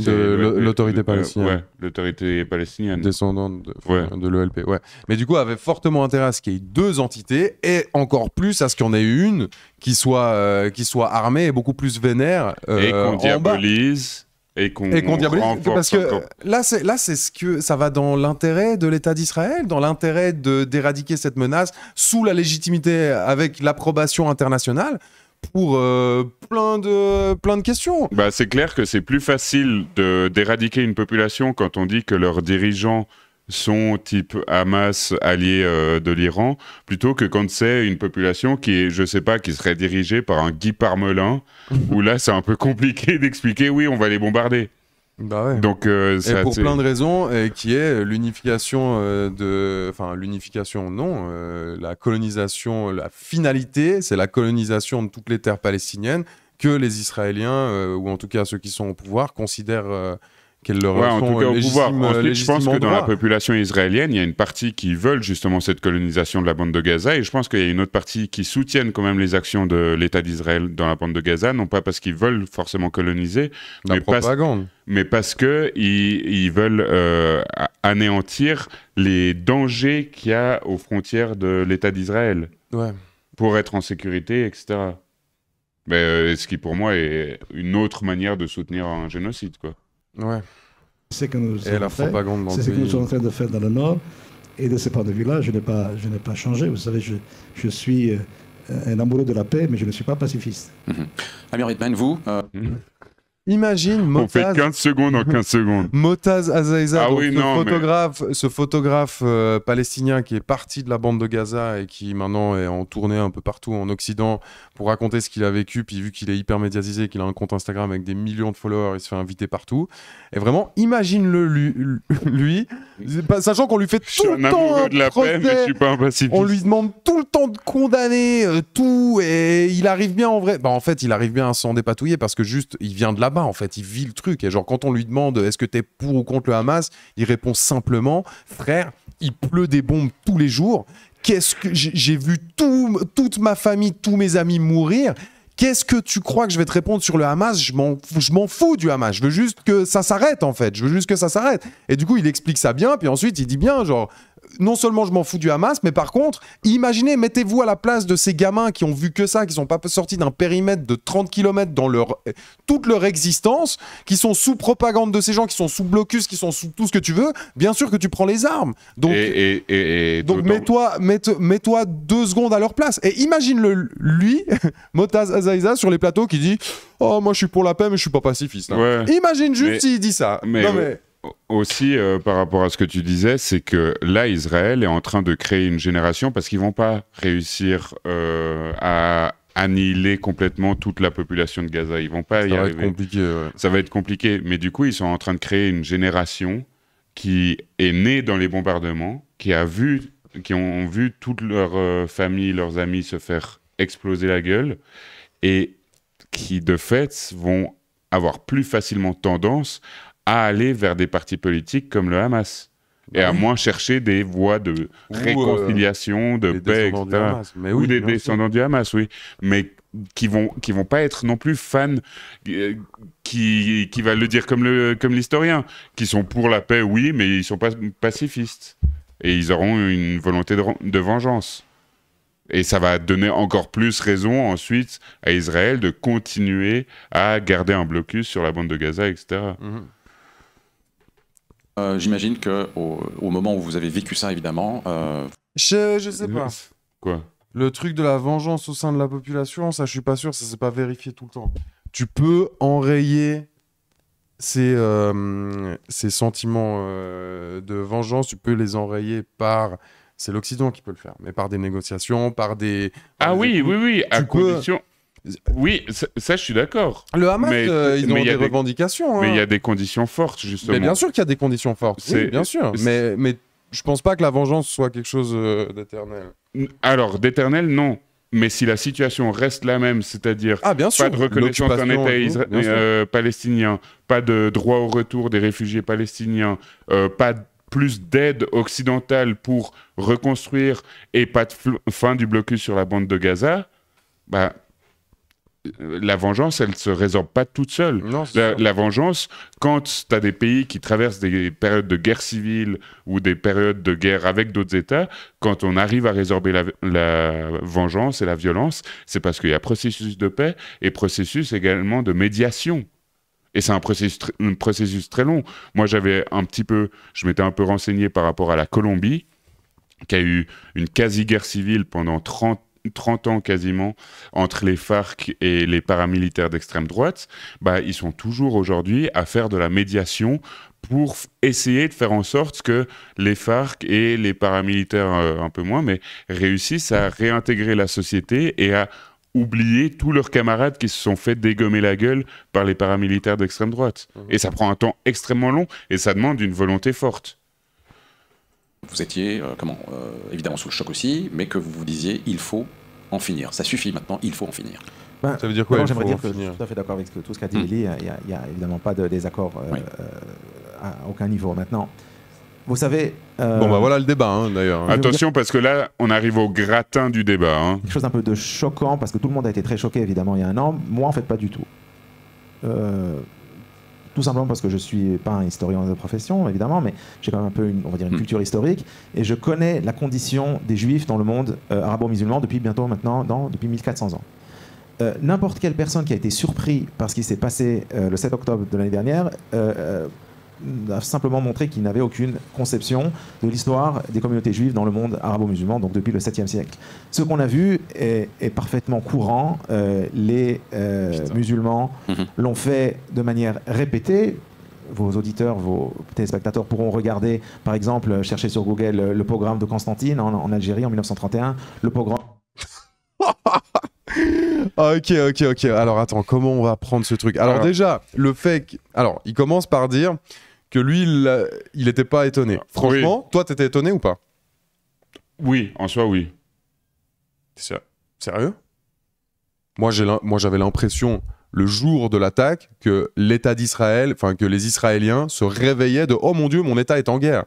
De l'autorité palestinienne. Ouais, l'autorité palestinienne. Descendante de l'OLP, ouais. Mais du coup, avait fortement intérêt à ce qu'il y ait deux entités, et encore plus à ce qu'il y en ait une qui soit armée et beaucoup plus vénère et qu'on diabolise. Et qu'on diabolise, parce que là, c'est ce que ça va dans l'intérêt de l'État d'Israël, dans l'intérêt d'éradiquer cette menace sous la légitimité, avec l'approbation internationale, pour plein de questions. Bah, c'est clair que c'est plus facile d'éradiquer une population quand on dit que leurs dirigeants sont type Hamas, alliés de l'Iran, plutôt que quand c'est une population qui serait dirigée par un Guy Parmelin, où là c'est un peu compliqué d'expliquer, oui, on va les bombarder. Bah ouais. Donc, et pour plein de raisons, qui est l'unification la colonisation, la finalité, c'est la colonisation de toutes les terres palestiniennes que les Israéliens, ou en tout cas ceux qui sont au pouvoir, considèrent qu'elles leur en sont tout cas au pouvoir. Ensuite, je pense que dans la droit. population israélienne, il y a une partie qui veulent justement cette colonisation de la bande de Gaza, et je pense qu'il y a une autre partie qui soutiennent quand même les actions de l'État d'Israël dans la bande de Gaza, non pas parce qu'ils veulent forcément coloniser, mais parce qu'ils veulent anéantir les dangers qu'il y a aux frontières de l'État d'Israël, pour être en sécurité, etc. Mais, ce qui pour moi est une autre manière de soutenir un génocide, quoi. Ouais. C'est que nous ce que nous sommes en train de faire dans le Nord, et de ce point de vue-là, je n'ai pas changé. Vous savez, je suis un amoureux de la paix, mais je ne suis pas pacifiste. Amir Ritman, vous Imagine Motaz... On fait 15 secondes en 15 secondes. Motaz Azaïza, ah, oui, ce photographe palestinien qui est parti de la bande de Gaza et qui maintenant est en tournée un peu partout en Occident pour raconter ce qu'il a vécu, puis vu qu'il est hyper médiatisé, qu'il a un compte Instagram avec des millions de followers, il se fait inviter partout. Et vraiment, imagine-le lui sachant qu'on lui fait tout le temps un procès, mais je suis pas un pacifiste. On lui demande tout le temps de condamner tout, et il arrive bien en vrai. Bah en fait, il arrive bien à s'en dépatouiller parce que juste, il vient de là-bas en fait, il vit le truc. Et genre quand on lui demande est-ce que t'es pour ou contre le Hamas, il répond simplement frère, il pleut des bombes tous les jours. Qu'est-ce que j'ai vu toute ma famille, tous mes amis mourir. Qu'est-ce que tu crois que je vais te répondre sur le Hamas? Je m'en fous du Hamas. Je veux juste que ça s'arrête, en fait. Je veux juste que ça s'arrête. Et du coup, il explique ça bien. Puis ensuite, il dit bien, genre, non seulement je m'en fous du Hamas, mais par contre, imaginez, mettez-vous à la place de ces gamins qui ont vu que ça, qui sont pas sortis d'un périmètre de 30 km dans toute leur existence, qui sont sous propagande de ces gens, qui sont sous blocus, qui sont sous tout ce que tu veux. Bien sûr que tu prends les armes. Donc, donc mets-toi 2 secondes à leur place. Et imagine lui, Motaz Azaïza, sur les plateaux qui dit « Oh, moi je suis pour la paix, mais je suis pas pacifiste. Hein. » Ouais. Imagine juste s'il dit ça. Aussi, par rapport à ce que tu disais, c'est que là, Israël est en train de créer une génération parce qu'ils vont pas réussir à annihiler complètement toute la population de Gaza. Ils vont pas y arriver. Ça va être compliqué. Ouais. Ça va être compliqué. Mais du coup, ils sont en train de créer une génération qui est née dans les bombardements, qui ont vu toute leur famille, leurs amis se faire exploser la gueule et qui, de fait, vont avoir plus facilement tendance à aller vers des partis politiques comme le Hamas. Et à moins chercher des voies de réconciliation, de paix, etc. Ou des descendants du Hamas, oui. Mais qui vont pas être non plus fans, qui va le dire comme l'historien, qui sont pour la paix, oui, mais ils sont pas pacifistes. Et ils auront une volonté de vengeance. Et ça va donner encore plus raison ensuite à Israël de continuer à garder un blocus sur la bande de Gaza, etc. J'imagine qu'au moment où vous avez vécu ça, évidemment... Je sais pas. Quoi? Le truc de la vengeance au sein de la population, ça je suis pas sûr, ça c'est pas vérifié tout le temps. Tu peux enrayer ces sentiments de vengeance, tu peux les enrayer par... C'est l'Occident qui peut le faire, mais par des négociations, par des... Oui, à condition... Oui, ça je suis d'accord. Le Hamas, ils ont des revendications. Mais il y a des conditions fortes, justement. Mais bien sûr qu'il y a des conditions fortes, oui, bien sûr. Mais je pense pas que la vengeance soit quelque chose d'éternel. Alors, d'éternel, non. Mais si la situation reste la même, c'est-à-dire pas de reconnaissance d'un État palestinien, pas de droit au retour des réfugiés palestiniens, pas plus d'aide occidentale pour reconstruire et pas de fin du blocus sur la bande de Gaza, bah... La vengeance, elle ne se résorbe pas toute seule. Non, la vengeance, quand tu as des pays qui traversent des périodes de guerre civile ou des périodes de guerre avec d'autres États, quand on arrive à résorber la vengeance et la violence, c'est parce qu'il y a processus de paix et processus également de médiation. Et c'est un processus très long. Moi, je m'étais un peu renseigné par rapport à la Colombie, qui a eu une quasi-guerre civile pendant 30 ans quasiment entre les FARC et les paramilitaires d'extrême droite. Bah, ils sont toujours aujourd'hui à faire de la médiation pour essayer de faire en sorte que les FARC et les paramilitaires un peu moins, mais réussissent à réintégrer la société et à oublier tous leurs camarades qui se sont fait dégommer la gueule par les paramilitaires d'extrême droite. Et ça prend un temps extrêmement long et ça demande une volonté forte. Vous étiez, évidemment sous le choc aussi, mais que vous vous disiez, il faut en finir. Ça suffit maintenant, il faut en finir. Ça veut dire quoi? J'aimerais dire que je suis tout à fait d'accord avec tout ce qu'a dit Elie. Il n'y a évidemment pas de désaccord à aucun niveau. Maintenant, vous savez... Bon, bah voilà le débat, d'ailleurs. Attention, parce que là, on arrive au gratin du débat. Quelque chose un peu de choquant, parce que tout le monde a été très choqué, évidemment, il y a un an. Moi, en fait, pas du tout. Tout simplement parce que je ne suis pas un historien de profession, évidemment, mais j'ai quand même un peu une culture historique, et je connais la condition des Juifs dans le monde arabo-musulman depuis 1400 ans. N'importe quelle personne qui a été surpris par ce qui s'est passé le 7 octobre de l'année dernière a simplement montré qu'il n'avait aucune conception de l'histoire des communautés juives dans le monde arabo-musulman, donc depuis le 7e siècle. Ce qu'on a vu est parfaitement courant. Les musulmans l'ont fait de manière répétée. Vos auditeurs, vos téléspectateurs pourront regarder, par exemple, chercher sur Google le pogrom de Constantine en Algérie en 1931. Le pogrom... Ok. Alors attends, comment on va prendre ce truc? Alors déjà, le fait que... Alors, il commence par dire que lui, il n'était pas étonné. Franchement, toi, t'étais étonné ou pas? Oui, en soi, oui. Sérieux? Moi, j'avais l'impression, le jour de l'attaque, que l'État d'Israël, enfin que les Israéliens se réveillaient de « Oh mon Dieu, mon État est en guerre ».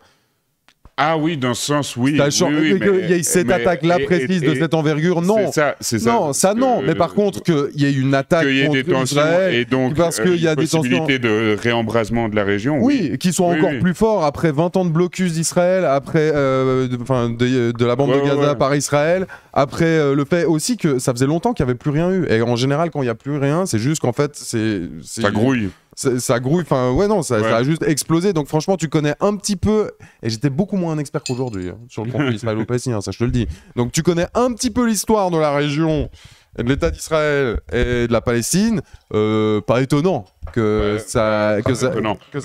Ah oui, dans ce sens, oui. Qu'il y ait cette attaque-là précise de cette envergure, non. C'est ça. Non, ça non. Mais par contre, qu'il y ait une attaque contre Israël, et donc parce qu'il y a des possibilités de réembrasement de la région. Oui, qui sont encore plus forts après 20 ans de blocus d'Israël, après de la bande de Gaza par Israël, après le fait aussi que ça faisait longtemps qu'il n'y avait plus rien eu. Et en général, quand il n'y a plus rien, c'est juste qu'en fait, ça grouille. Ça grouille, enfin ça a juste explosé. Donc franchement, tu connais un petit peu, et j'étais beaucoup moins un expert qu'aujourd'hui sur le conflit israélo-palestinien, ça je te le dis. Donc tu connais un petit peu l'histoire de la région, et de l'État d'Israël et de la Palestine. Pas étonnant que ça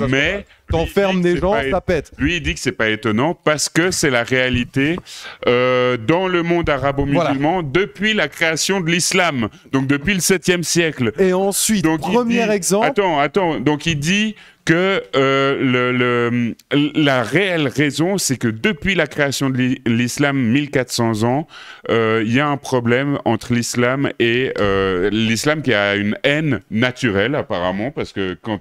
mais t'enfermes des gens, ça pète. Lui il dit que c'est pas étonnant parce que c'est la réalité dans le monde arabo-musulman depuis la création de l'islam, donc depuis le 7e siècle. Et ensuite, donc, premier exemple... Attends, donc il dit que la réelle raison, c'est que depuis la création de l'islam, 1400 ans, il y a un problème entre l'islam et l'islam qui a une haine naturelle, apparemment, parce que quand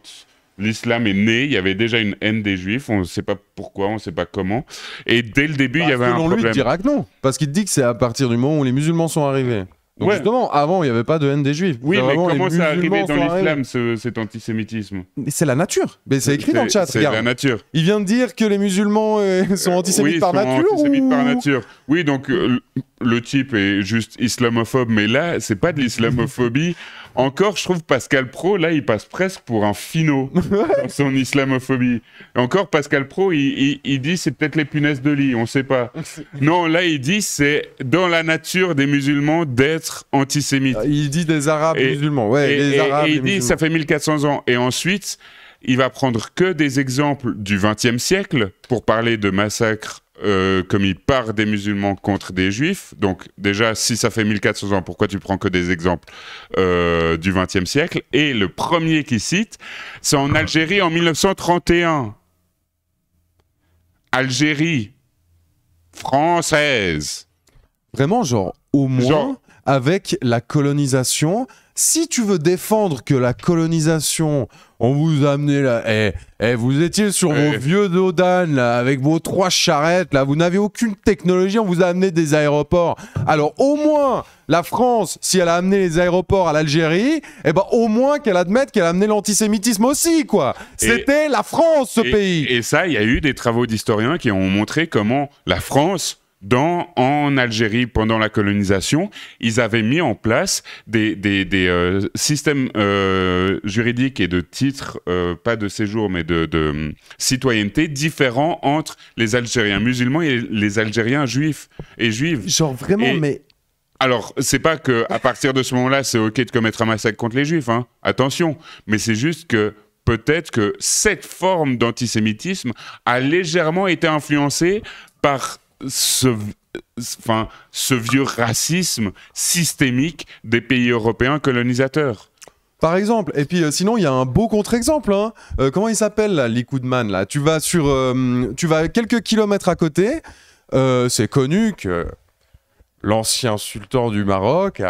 l'islam est né, il y avait déjà une haine des juifs, on ne sait pas pourquoi, on ne sait pas comment, et dès le début, il y avait un problème. Lui, il dira que non, parce qu'il dit que c'est à partir du moment où les musulmans sont arrivés. Donc justement, avant, il n'y avait pas de haine des juifs. Oui, mais comment ça arrivé dans l'islam, cet antisémitisme? C'est la nature. Mais c'est écrit dans le chat. C'est la nature. Il vient de dire que les musulmans sont antisémites par nature. Antisémites par nature. Oui, donc le type est juste islamophobe, mais là, c'est pas de l'islamophobie. Encore, je trouve Pascal Praud, là, il passe presque pour un finot dans son islamophobie. Encore, Pascal Praud, il dit c'est peut-être les punaises de lit, on sait pas. Non, là, il dit c'est dans la nature des musulmans d'être antisémites. Il dit des arabes musulmans, ouais. Les arabes, et il dit ça fait 1400 ans. Et ensuite, il va prendre que des exemples du XXe siècle pour parler de massacres commis par des musulmans contre des juifs. Donc déjà, si ça fait 1400 ans, pourquoi tu prends que des exemples du XXe siècle? Et le premier qu'il cite, c'est en Algérie en 1931. Algérie française. Vraiment, genre, au moins, avec la colonisation... Si tu veux défendre que la colonisation, on vous a amené là, vous étiez sur vos vieux dodanes là, avec vos 3 charrettes là, vous n'avez aucune technologie, on vous a amené des aéroports. Alors au moins la France, si elle a amené les aéroports à l'Algérie, au moins qu'elle admette qu'elle a amené l'antisémitisme aussi quoi. C'était la France ce pays. Et ça, il y a eu des travaux d'historiens qui ont montré comment la France en Algérie, pendant la colonisation, ils avaient mis en place des systèmes juridiques et de titres, pas de séjour, mais de citoyenneté, différents entre les Algériens musulmans et les Algériens juifs et juives. Genre vraiment, mais... Alors, c'est pas qu'à partir de ce moment-là, c'est OK de commettre un massacre contre les juifs, hein, attention, mais c'est juste que peut-être que cette forme d'antisémitisme a légèrement été influencée par ce vieux racisme systémique des pays européens colonisateurs. Par exemple, et puis sinon il y a un beau contre-exemple. Hein. Comment il s'appelle là, Likoudman là? Tu vas quelques kilomètres à côté. C'est connu que l'ancien sultan du Maroc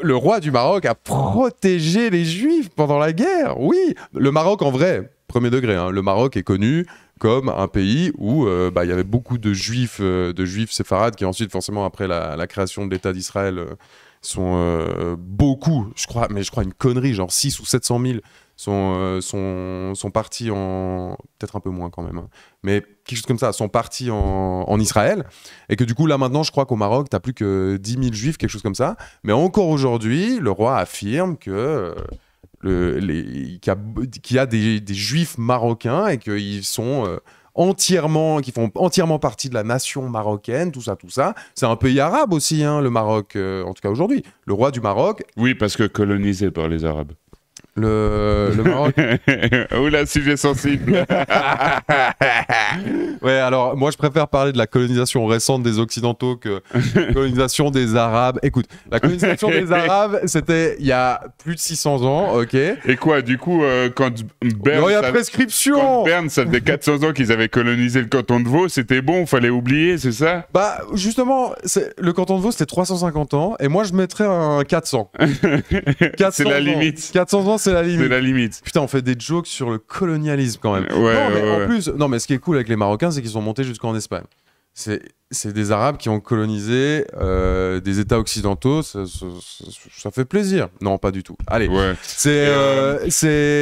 le roi du Maroc a protégé les Juifs pendant la guerre. Oui, le Maroc en vrai, premier degré. Hein, le Maroc est connu comme un pays où il y avait beaucoup de juifs séfarades qui ensuite, forcément, après la création de l'État d'Israël, sont beaucoup, je crois une connerie, genre 6 ou 700 000 sont partis en... Peut-être un peu moins quand même, hein, mais quelque chose comme ça, sont partis en Israël, et que du coup, là maintenant, je crois qu'au Maroc, t'as plus que 10 000 juifs, quelque chose comme ça, mais encore aujourd'hui, le roi affirme que... qu'il y a des juifs marocains et qu'ils sont qui font entièrement partie de la nation marocaine, tout ça. C'est un pays arabe aussi, hein, le Maroc, en tout cas aujourd'hui. Le roi du Maroc. Oui, parce que colonisé par les Arabes. Le Maroc. Oula, sujet sensible. Ouais, alors moi je préfère parler de la colonisation récente des Occidentaux que la colonisation des Arabes. Écoute, la colonisation des Arabes, c'était il y a plus de 600 ans, ok. Et quoi, du coup, quand Berne... il y a prescription. Quand Berne, ça faisait 400 ans qu'ils avaient colonisé le canton de Vaud, c'était bon, fallait oublier, c'est ça? Bah, justement, le canton de Vaud, c'était 350 ans, et moi je mettrais un 400. 400 c'est la limite. 400 ans, c'est la limite. C'est la limite. Putain, on fait des jokes sur le colonialisme quand même. Ouais, non, mais ouais, en plus, non, mais ce qui est cool avec les Marocains, c'est qu'ils sont montés jusqu'en Espagne. C'est des Arabes qui ont colonisé des États occidentaux, ça fait plaisir. Non, pas du tout. Allez, ouais. C'est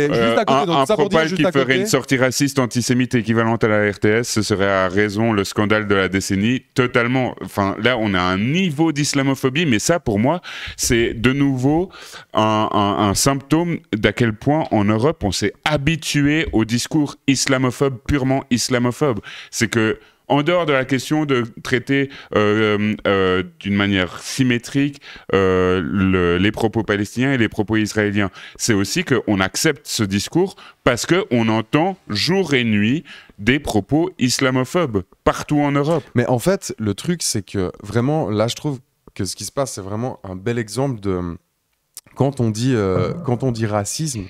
juste à côté. Un propal qui ferait une sortie raciste antisémite équivalente à la RTS, ce serait à raison le scandale de la décennie, totalement. Enfin, là, on a un niveau d'islamophobie, mais ça, pour moi, c'est de nouveau un symptôme d'à quel point en Europe, on s'est habitué au discours islamophobe, purement islamophobe. C'est que en dehors de la question de traiter d'une manière symétrique les propos palestiniens et les propos israéliens, c'est aussi qu'on accepte ce discours parce qu'on entend jour et nuit des propos islamophobes partout en Europe. Mais en fait, le truc, c'est que vraiment, là, je trouve que ce qui se passe, c'est vraiment un bel exemple de... Quand on dit racisme...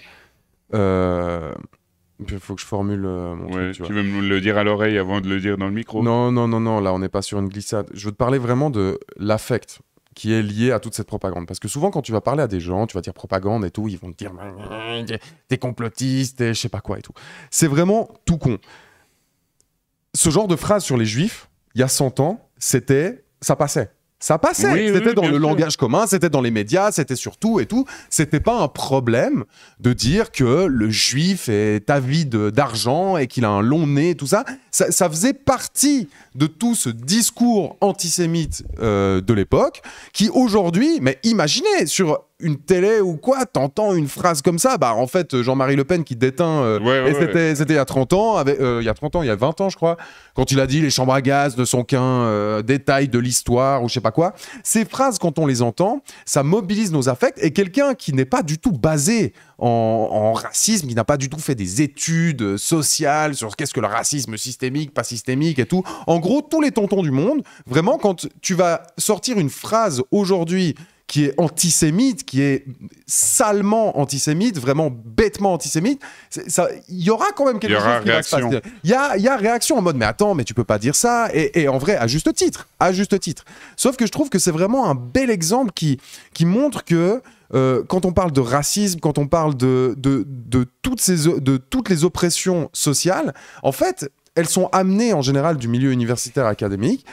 Il faut que je formule mon truc. Tu veux me le dire à l'oreille avant de le dire dans le micro? Non, là on n'est pas sur une glissade. Je veux te parler vraiment de l'affect qui est lié à toute cette propagande. Parce que souvent quand tu vas parler à des gens, tu vas dire propagande et tout, ils vont te dire t'es complotiste, t'es je sais pas quoi et tout. C'est vraiment tout con. Ce genre de phrase sur les juifs, il y a 100 ans, ça passait. Ça passait, oui, c'était dans le sûr. langage commun, c'était dans les médias, c'était sur tout et tout. C'était pas un problème de dire que le juif est avide d'argent et qu'il a un long nez, tout ça. Ça faisait partie de tout ce discours antisémite de l'époque qui aujourd'hui, mais imaginez, sur une télé ou quoi, t'entends une phrase comme ça, bah en fait Jean-Marie Le Pen qui déteint, c'était il y a 30 ans, il y a 20 ans je crois, quand il a dit les chambres à gaz ne sont qu'un détail de l'histoire ou je sais pas quoi. Ces phrases, quand on les entend, ça mobilise nos affects, et quelqu'un qui n'est pas du tout basé en racisme, qui n'a pas du tout fait des études sociales sur qu'est-ce que le racisme systémique, pas systémique et tout, en gros tous les tontons du monde, vraiment quand tu vas sortir une phrase aujourd'hui qui est antisémite, qui est salement antisémite, vraiment bêtement antisémite, il y aura quand même quelque chose qui va se passer. Il y a réaction en mode, mais attends, mais tu peux pas dire ça, et en vrai, à juste titre. Sauf que je trouve que c'est vraiment un bel exemple qui montre que quand on parle de racisme, quand on parle de toutes les oppressions sociales, en fait, elles sont amenées en général du milieu universitaire académique,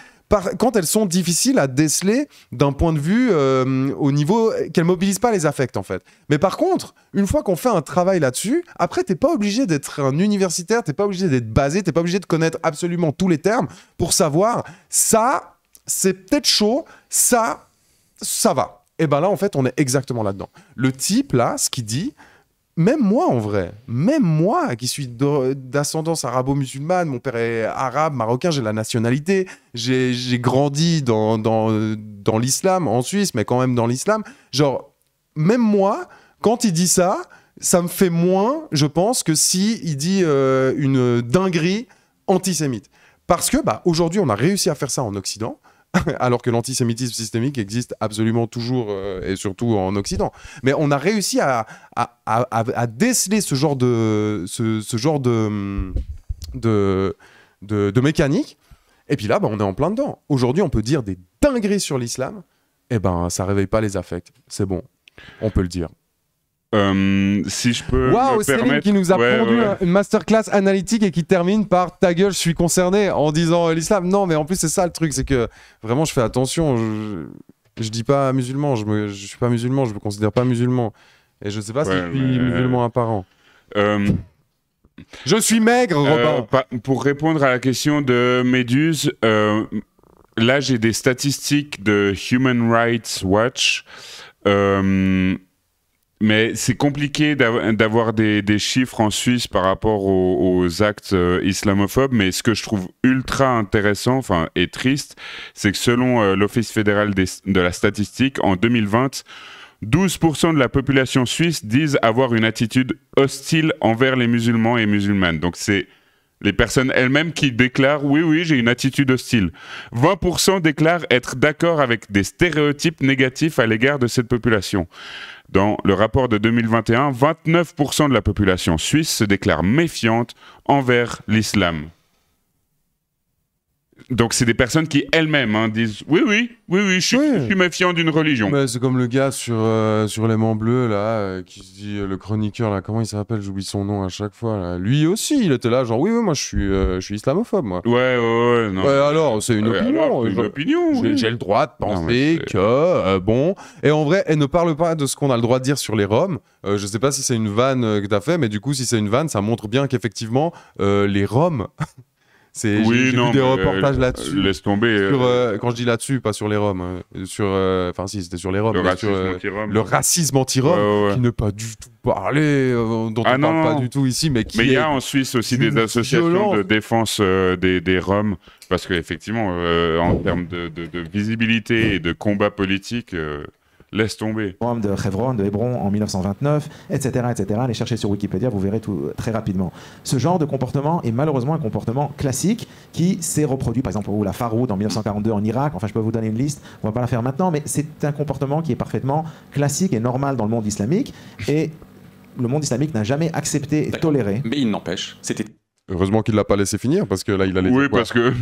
quand elles sont difficiles à déceler d'un point de vue au niveau qu'elles mobilisent pas les affects en fait. Mais par contre, une fois qu'on fait un travail là-dessus, après t'es pas obligé d'être un universitaire, t'es pas obligé d'être basé, t'es pas obligé de connaître absolument tous les termes pour savoir ça, c'est peut-être chaud, ça va. Et ben là en fait on est exactement là-dedans. Le type là, ce qu'il dit, même moi en vrai, même moi qui suis d'ascendance arabo-musulmane, mon père est arabe, marocain, j'ai la nationalité, j'ai grandi dans l'islam, en Suisse, mais quand même dans l'islam, genre, même moi, quand il dit ça, ça me fait moins, je pense, que si il dit une dinguerie antisémite. Parce que, bah, aujourd'hui, on a réussi à faire ça en Occident, alors que l'antisémitisme systémique existe absolument toujours et surtout en Occident. Mais on a réussi à déceler ce genre de mécanique. Et puis là, bah, on est en plein dedans. Aujourd'hui, on peut dire des dingueries sur l'islam. Et ben, ça réveille pas les affects. C'est bon, on peut le dire. Si je peux me Céline permettre... qui nous a pondu une masterclass analytique et qui termine par ta gueule, je suis concerné, en disant l'islam. Non, mais en plus c'est ça le truc, c'est que vraiment je fais attention, je dis pas musulman, je suis pas musulman, je me considère pas musulman, et je sais pas si je suis musulman apparent. Je suis maigre, Robin. Pour répondre à la question de Méduse, là j'ai des statistiques de Human Rights Watch. Mais c'est compliqué d'avoir des chiffres en Suisse par rapport aux actes islamophobes, mais ce que je trouve ultra intéressant et triste, c'est que selon l'Office fédéral de la statistique, en 2020, 12% de la population suisse disent avoir une attitude hostile envers les musulmans et musulmanes. Donc c'est les personnes elles-mêmes qui déclarent « oui, j'ai une attitude hostile ». 20% déclarent être d'accord avec des stéréotypes négatifs à l'égard de cette population. Dans le rapport de 2021, 29% de la population suisse se déclare méfiante envers l'islam. Donc c'est des personnes qui elles-mêmes disent oui, je suis méfiant d'une religion. C'est comme le gars sur l'aimant bleu là, qui se dit, le chroniqueur là, comment il s'appelle, j'oublie son nom à chaque fois là. Lui aussi il était là genre oui moi je suis islamophobe moi. Ouais, non. Alors c'est une opinion. Alors, une opinion. J'ai le droit de penser que bon, et en vrai elle ne parle pas de ce qu'on a le droit de dire sur les Roms. Je sais pas si c'est une vanne que t'as fait, mais du coup si c'est une vanne ça montre bien qu'effectivement les Roms j'ai vu des reportages là-dessus. Laisse tomber. Quand je dis là-dessus, pas sur les Roms. Si, c'était sur les Roms. Le racisme anti-Rom, qui n'est pas du tout parlé, dont on ne parle pas du tout ici, mais qui. Mais il y a en Suisse aussi des associations de défense des Roms, parce qu'effectivement, en termes de visibilité et de combat politique. Laisse tomber. De Hebron, de Hébron en 1929, etc., etc. Allez chercher sur Wikipédia, vous verrez tout très rapidement. Ce genre de comportement est malheureusement un comportement classique qui s'est reproduit, par exemple, la Faroud en 1942 en Irak. Enfin, je peux vous donner une liste, on ne va pas la faire maintenant, mais c'est un comportement qui est parfaitement classique et normal dans le monde islamique. Et le monde islamique n'a jamais accepté et toléré. Mais il n'empêche, c'était... Heureusement qu'il ne l'a pas laissé finir, parce que là, il allait... Oui, parce que...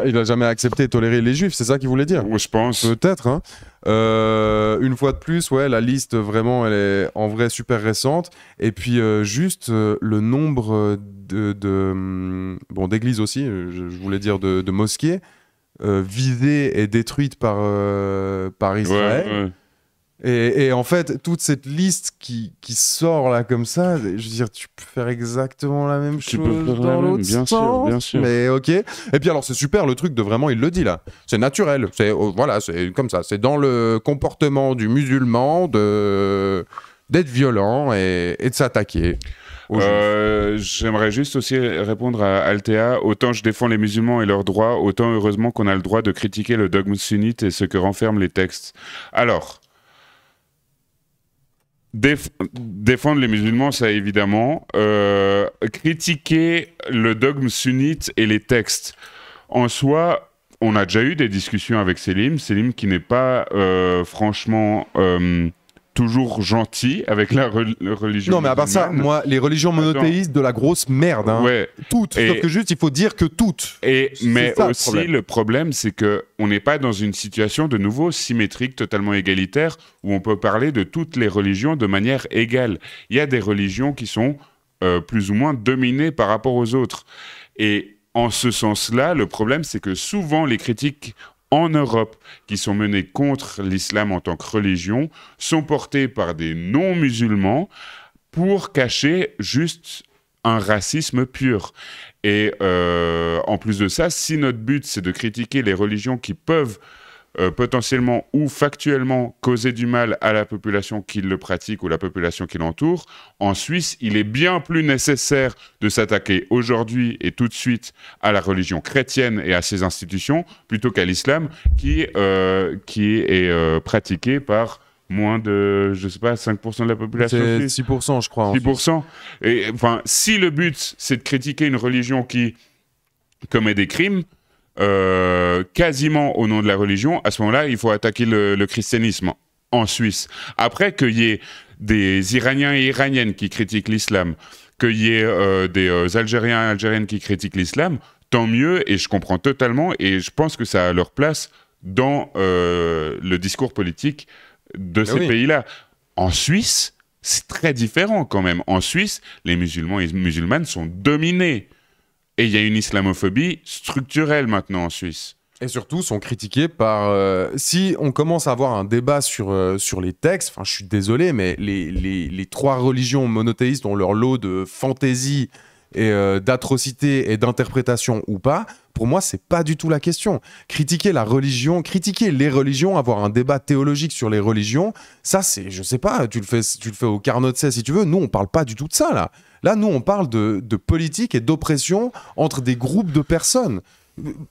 il a jamais accepté et toléré les Juifs, c'est ça qu'il voulait dire? Oui, je pense. Peut-être, hein. Une fois de plus, la liste, vraiment, elle est en vrai super récente. Et puis, juste le nombre d'églises aussi, je voulais dire de mosquées, visées et détruites par Israël. Ouais. Et en fait, toute cette liste qui sort là comme ça, je veux dire, tu peux faire exactement la même chose dans l'autre sens. Bien sûr. Mais ok. Et puis alors, c'est super le truc de vraiment, il le dit là. C'est naturel. C'est comme ça. C'est dans le comportement du musulman d'être violent et de s'attaquer. J'aimerais juste aussi répondre à Althea. Autant je défends les musulmans et leurs droits, autant heureusement qu'on a le droit de critiquer le dogme sunnite et ce que renferment les textes. Alors... Défendre les musulmans, ça évidemment. Critiquer le dogme sunnite et les textes. En soi, on a déjà eu des discussions avec Selim qui n'est pas franchement toujours gentil avec la religion. Non, mais à part ça, moi, les religions monothéistes, de la grosse merde. Hein. Ouais. Toutes. Sauf que juste, il faut dire que toutes. Mais ça, aussi, le problème, c'est qu'on n'est pas dans une situation de nouveau symétrique, totalement égalitaire, où on peut parler de toutes les religions de manière égale. Il y a des religions qui sont plus ou moins dominées par rapport aux autres. Et en ce sens-là, le problème, c'est que souvent, les critiques en Europe, qui sont menées contre l'islam en tant que religion, sont portées par des non-musulmans pour cacher juste un racisme pur. Et en plus de ça, si notre but, c'est de critiquer les religions qui peuvent potentiellement ou factuellement causer du mal à la population qui le pratique ou la population qui l'entoure, en Suisse, il est bien plus nécessaire de s'attaquer aujourd'hui et tout de suite à la religion chrétienne et à ses institutions plutôt qu'à l'islam qui est pratiqué par moins de, je sais pas, 5% de la population suisse. 6%, je crois. 6%. Et enfin, si le but, c'est de critiquer une religion qui commet des crimes, quasiment au nom de la religion, à ce moment-là, il faut attaquer le christianisme en Suisse. Après, qu'il y ait des Iraniens et Iraniennes qui critiquent l'islam, qu'il y ait des Algériens et Algériennes qui critiquent l'islam, tant mieux, et je comprends totalement, et je pense que ça a leur place dans le discours politique de ces pays-là. En Suisse, c'est très différent quand même. En Suisse, les musulmans et musulmanes sont dominés. Et il y a une islamophobie structurelle maintenant en Suisse. Et surtout, sont critiqués par... si on commence à avoir un débat sur les textes, enfin, je suis désolé, mais les trois religions monothéistes ont leur lot de fantaisie d'atrocité et d'interprétation ou pas, pour moi, c'est pas du tout la question. Critiquer la religion, critiquer les religions, avoir un débat théologique sur les religions, ça, c'est, je sais pas, tu le fais au Carnot de Cès si tu veux. Nous, on parle pas du tout de ça, là. Là, nous, on parle de politique et d'oppression entre des groupes de personnes.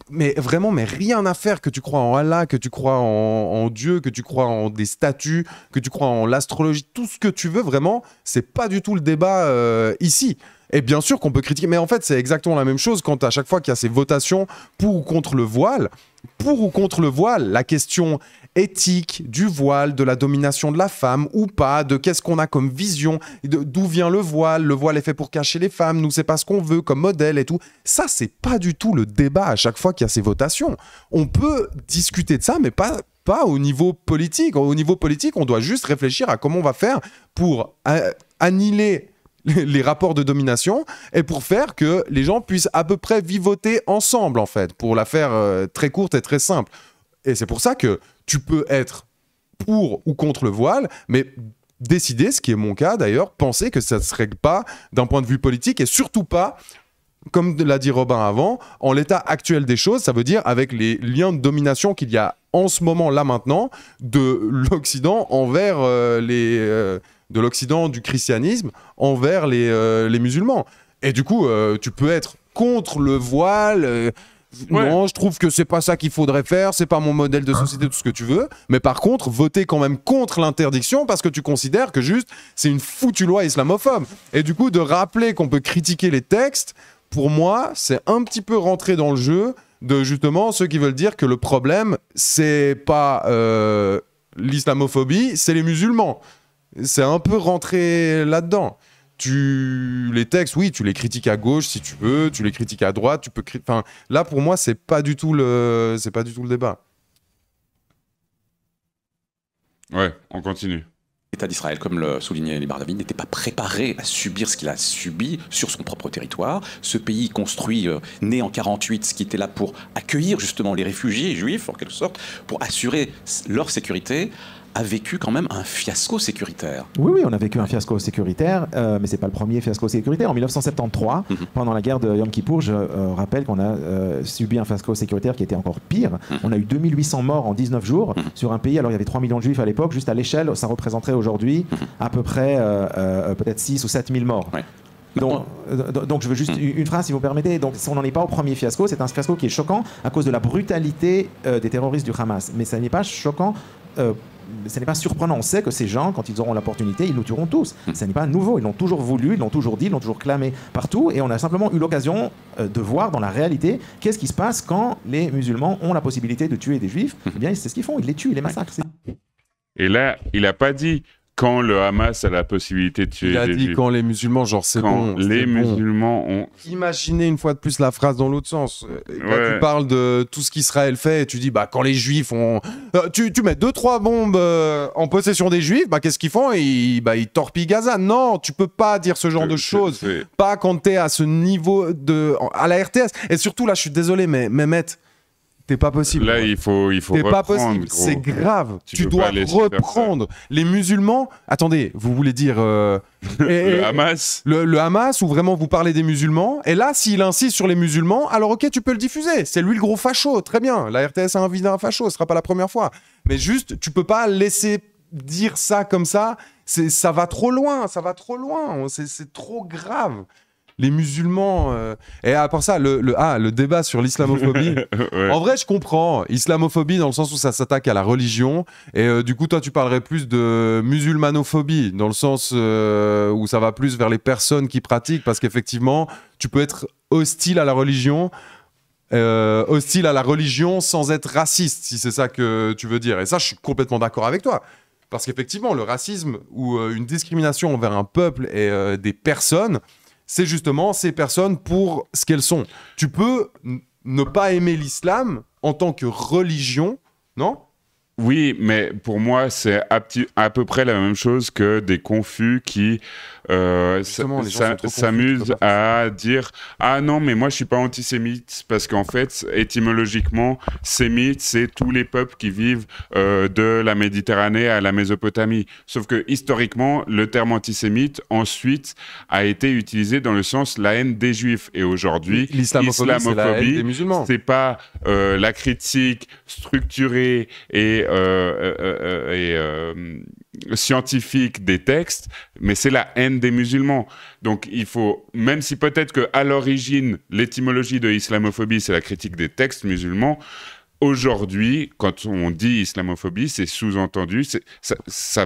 Mais vraiment, mais rien à faire que tu crois en Allah, que tu crois en Dieu, que tu crois en des statues, que tu crois en l'astrologie, tout ce que tu veux, vraiment, c'est pas du tout le débat ici. Et bien sûr qu'on peut critiquer, mais en fait, c'est exactement la même chose quand à chaque fois qu'il y a ces votations pour ou contre le voile. Pour ou contre le voile, la question éthique du voile, de la domination de la femme ou pas, de qu'est-ce qu'on a comme vision, d'où vient le voile est fait pour cacher les femmes, nous c'est pas ce qu'on veut comme modèle et tout. Ça, c'est pas du tout le débat à chaque fois qu'il y a ces votations. On peut discuter de ça, mais pas au niveau politique. Au niveau politique, on doit juste réfléchir à comment on va faire pour annihiler les rapports de domination et pour faire que les gens puissent à peu près vivoter ensemble, en fait, pour la faire très courte et très simple. Et c'est pour ça que tu peux être pour ou contre le voile, mais décider, ce qui est mon cas d'ailleurs, penser que ça ne se règle pas d'un point de vue politique et surtout pas, comme l'a dit Robin avant, en l'état actuel des choses, ça veut dire avec les liens de domination qu'il y a en ce moment, là maintenant, de l'Occident envers de l'Occident du christianisme envers les musulmans. Et du coup, tu peux être contre le voile. Non, je trouve que c'est pas ça qu'il faudrait faire, c'est pas mon modèle de société, tout ce que tu veux. Mais par contre, voter quand même contre l'interdiction parce que tu considères que juste c'est une foutue loi islamophobe. Et du coup, de rappeler qu'on peut critiquer les textes, pour moi, c'est un petit peu rentrer dans le jeu de justement ceux qui veulent dire que le problème, c'est pas l'islamophobie, c'est les musulmans. C'est un peu rentrer là-dedans. Les textes, oui, tu les critiques à gauche si tu veux, tu les critiques à droite, tu peux enfin, là pour moi c'est pas du tout le débat. Ouais, on continue. L'État d'Israël, comme le soulignait Libar David, n'était pas préparé à subir ce qu'il a subi sur son propre territoire. Ce pays construit, né en 48, ce qui était là pour accueillir justement les réfugiés juifs, en quelque sorte, pour assurer leur sécurité, a vécu quand même un fiasco sécuritaire. Oui, on a vécu un fiasco sécuritaire, mais c'est pas le premier fiasco sécuritaire. En 1973, pendant la guerre de Yom Kippour, je rappelle qu'on a subi un fiasco sécuritaire qui était encore pire. On a eu 2800 morts en 19 jours sur un pays, alors il y avait 3 millions de juifs à l'époque, juste à l'échelle, ça représenterait aujourd'hui à peu près peut-être 6 ou 7 000 morts. Ouais. Donc je veux juste une phrase si vous permettez. Donc on n'en est pas au premier fiasco, c'est un fiasco qui est choquant à cause de la brutalité des terroristes du Hamas. Mais ça n'est pas choquant, ce n'est pas surprenant. On sait que ces gens, quand ils auront l'opportunité, ils nous tueront tous. Ce n'est pas nouveau, ils l'ont toujours voulu, ils l'ont toujours dit, ils l'ont toujours clamé partout. Et on a simplement eu l'occasion de voir dans la réalité qu'est-ce qui se passe quand les musulmans ont la possibilité de tuer des juifs. Eh bien c'est ce qu'ils font, ils les tuent, ils les massacrent. Et là, il n'a pas dit quand le Hamas a la possibilité de tuer des juifs. Il a dit quand les musulmans, genre c'est bon. Les musulmans ont... Imaginez une fois de plus la phrase dans l'autre sens. Là, tu parles de tout ce qu'Israël fait et tu dis, bah quand les juifs ont... tu mets 2-3 bombes en possession des juifs, bah qu'est-ce qu'ils font? Ils torpillent Gaza. Non, tu peux pas dire ce genre de choses. Pas quand t'es à ce niveau à la RTS. Et surtout là, je suis désolé, mais Mehmet... C'est pas possible. Là, il faut reprendre. C'est pas possible. C'est grave. Tu dois reprendre. Les musulmans. Attendez, vous voulez dire le Hamas. Le Hamas, ou vraiment vous parlez des musulmans. Et là, s'il insiste sur les musulmans, alors ok, tu peux le diffuser. C'est lui le gros facho. Très bien. La RTS a invité un facho. Ce sera pas la première fois. Mais juste, tu peux pas laisser dire ça comme ça. Ça va trop loin. Ça va trop loin. C'est trop grave. Les musulmans... Et à part ça, le débat sur l'islamophobie, en vrai, je comprends. Islamophobie dans le sens où ça s'attaque à la religion. Et du coup, toi, tu parlerais plus de musulmanophobie, dans le sens où ça va plus vers les personnes qui pratiquent, parce qu'effectivement, tu peux être hostile à la religion sans être raciste, si c'est ça que tu veux dire. Et ça, je suis complètement d'accord avec toi. Parce qu'effectivement, le racisme ou une discrimination envers un peuple et des personnes... c'est justement ces personnes pour ce qu'elles sont. Tu peux ne pas aimer l'islam en tant que religion, non ? Oui, mais pour moi, c'est à peu près la même chose que des confus qui s'amusent à dire « Ah non, mais moi, je suis pas antisémite » parce qu'en fait, étymologiquement, sémite, c'est tous les peuples qui vivent de la Méditerranée à la Mésopotamie. Sauf que, historiquement, le terme antisémite, ensuite, a été utilisé dans le sens la haine des Juifs. Et aujourd'hui, l'islamophobie, c'est pas la critique structurée et scientifique des textes, mais c'est la haine des musulmans. Donc il faut, même si peut-être qu'à l'origine, l'étymologie de islamophobie, c'est la critique des textes musulmans, aujourd'hui, quand on dit islamophobie, c'est sous-entendu, ça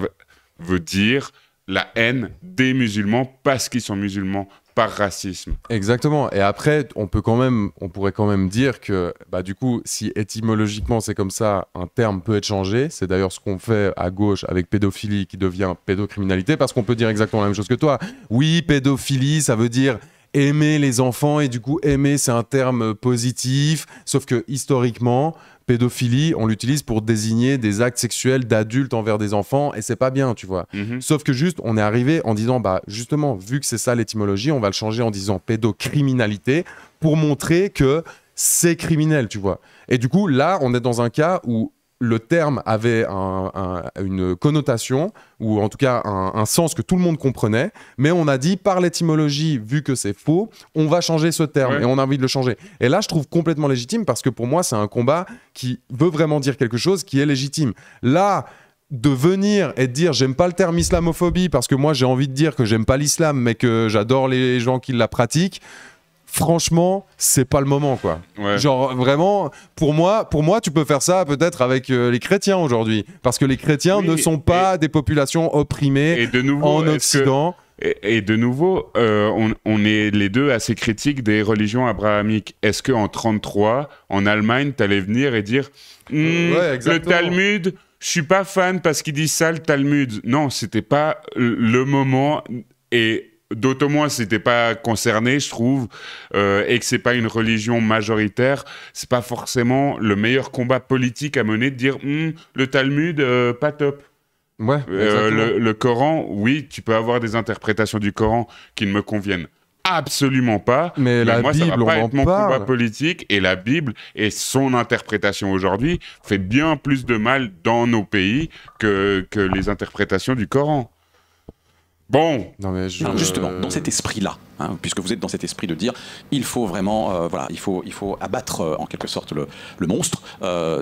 veut dire la haine des musulmans parce qu'ils sont musulmans, par racisme. Exactement. Et après, on pourrait quand même dire que, du coup, si étymologiquement c'est comme ça, un terme peut être changé. C'est d'ailleurs ce qu'on fait à gauche avec pédophilie qui devient pédocriminalité, parce qu'on peut dire exactement la même chose que toi. Oui, pédophilie, ça veut dire aimer les enfants, et du coup, aimer, c'est un terme positif. Sauf que historiquement, pédophilie, on l'utilise pour désigner des actes sexuels d'adultes envers des enfants, et c'est pas bien, tu vois. Sauf que juste, on est arrivé en disant, justement, vu que c'est ça l'étymologie, on va le changer en disant pédocriminalité pour montrer que c'est criminel, tu vois. Et du coup, là, on est dans un cas où le terme avait une connotation, ou en tout cas un sens que tout le monde comprenait, mais on a dit par l'étymologie, vu que c'est faux, on va changer ce terme, et on a envie de le changer. Et là, je trouve complètement légitime, parce que pour moi, c'est un combat qui veut vraiment dire quelque chose qui est légitime. Là, de venir et de dire j'aime pas le terme islamophobie, parce que moi j'ai envie de dire que j'aime pas l'islam, mais que j'adore les gens qui la pratiquent, franchement, c'est pas le moment, quoi. Ouais. Genre, vraiment, pour moi, tu peux faire ça peut-être avec les chrétiens aujourd'hui. Parce que les chrétiens ne sont pas des populations opprimées en Occident. Et de nouveau, on est les deux assez critiques des religions abrahamiques. Est-ce qu'en 1933, en Allemagne, t'allais venir et dire le Talmud, je suis pas fan parce qu'il dit ça, le Talmud. Non, c'était pas le moment, et d'autant moins si t'es pas concerné, je trouve, et que c'est pas une religion majoritaire, c'est pas forcément le meilleur combat politique à mener de dire le Talmud, pas top. Ouais, le Coran, oui, tu peux avoir des interprétations du Coran qui ne me conviennent absolument pas, mais la moi, Bible, ça va pas être mon combat politique, et la Bible et son interprétation aujourd'hui fait bien plus de mal dans nos pays que les interprétations du Coran. Bon. Non, mais alors justement, dans cet esprit-là, puisque vous êtes dans cet esprit de dire il faut vraiment, il faut abattre en quelque sorte le monstre.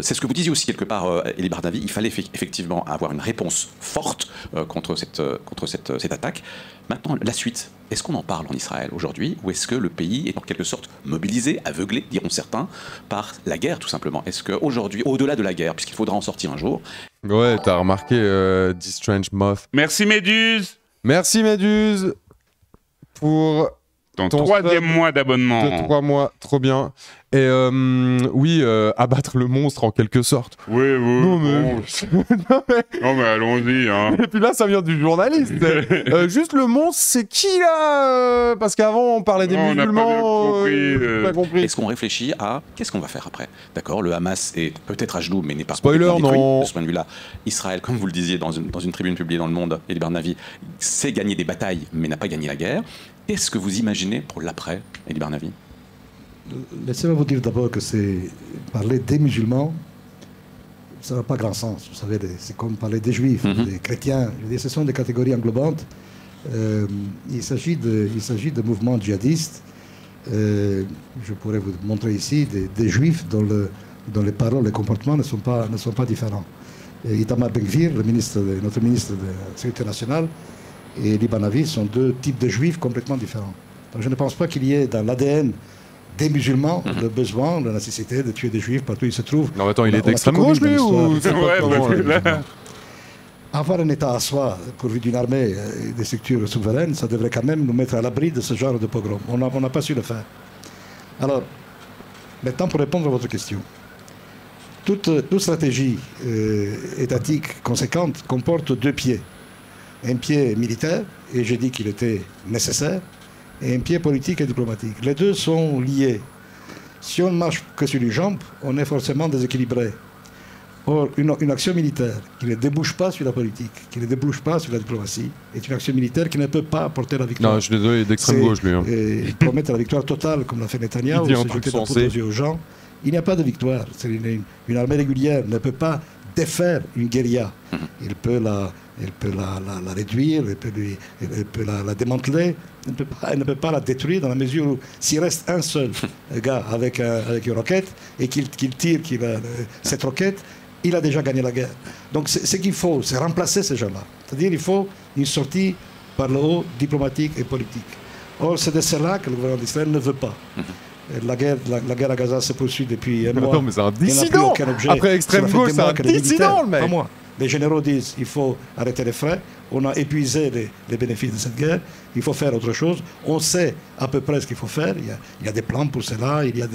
C'est ce que vous disiez aussi quelque part, Elie Barnavi. Il fallait effectivement avoir une réponse forte contre cette attaque. Maintenant, la suite. Est-ce qu'on en parle en Israël aujourd'hui, ou est-ce que le pays est en quelque sorte mobilisé, aveuglé, diront certains, par la guerre tout simplement? Est-ce qu'aujourd'hui, au-delà de la guerre, puisqu'il faudra en sortir un jour... Ouais, t'as remarqué This Strange Moth. Merci Méduse. Merci Méduse pour ton 3e mois d'abonnement. De 3 mois, trop bien. Et oui, abattre le monstre en quelque sorte. Oui. Non mais allons-y. Hein. Et puis là, ça vient du journaliste. Juste le monstre, c'est qui là? Parce qu'avant, on parlait des musulmans. On n'a pas compris. Est-ce qu'on réfléchit à qu'est-ce qu'on va faire après? D'accord, le Hamas est peut-être à genoux, mais n'est pas spoiler, non. De ce point de vue-là, Israël, comme vous le disiez dans une tribune publiée dans Le Monde, Elie Barnavi, sait gagner des batailles, mais n'a pas gagné la guerre. Qu'est-ce que vous imaginez pour l'après, Elie Barnavi? Laissez-moi vous dire d'abord que c'est parler des musulmans, ça n'a pas grand sens. Vous savez, c'est comme parler des juifs, des chrétiens. Je veux dire, ce sont des catégories englobantes. Il s'agit de mouvements djihadistes. Je pourrais vous montrer ici des juifs dont les paroles, les comportements ne sont pas différents. Itamar Ben-Gvir, notre ministre de la Sécurité nationale, et Elie Barnavi sont deux types de juifs complètement différents. Donc je ne pense pas qu'il y ait dans l'ADN des musulmans le besoin, la nécessité de tuer des juifs partout où ils se trouvent. Non, attends, il est extrême gauche, lui, ou... Avoir un État à soi, pourvu d'une armée et des structures souveraines, ça devrait quand même nous mettre à l'abri de ce genre de pogrom. On n'a pas su le faire. Alors, maintenant, pour répondre à votre question. Toute stratégie étatique conséquente comporte 2 pieds. Un pied militaire, et j'ai dit qu'il était nécessaire, et un pied politique et diplomatique. Les deux sont liés. Si on ne marche que sur les jambes, on est forcément déséquilibré. Or, une action militaire qui ne débouche pas sur la politique, qui ne débouche pas sur la diplomatie, est une action militaire qui ne peut pas porter la victoire. Non, je suis désolé, d'extrême gauche, lui. Hein. Promettre la victoire totale, comme l'a fait Netanyahou, se jeter la poudre aux yeux aux gens. Il n'y a pas de victoire. Une armée régulière ne peut pas défaire une guérilla. Il peut la réduire, il peut la démanteler. Elle ne peut pas la détruire dans la mesure où s'il reste un seul gars avec une roquette et qu'il tire cette roquette, il a déjà gagné la guerre. Donc ce qu'il faut, c'est remplacer ces gens-là. C'est-à-dire qu'il faut une sortie par le haut, diplomatique et politique. Or, c'est de cela que le gouvernement d'Israël ne veut pas. La guerre à Gaza se poursuit depuis un mois. Non, mais c'est un dissident. Après extrême gauche, c'est un dissident, le mec. Pas moi. Les généraux disent qu'il faut arrêter les frais. On a épuisé les bénéfices de cette guerre. Il faut faire autre chose. On sait à peu près ce qu'il faut faire. Il y a des plans pour cela. Il y a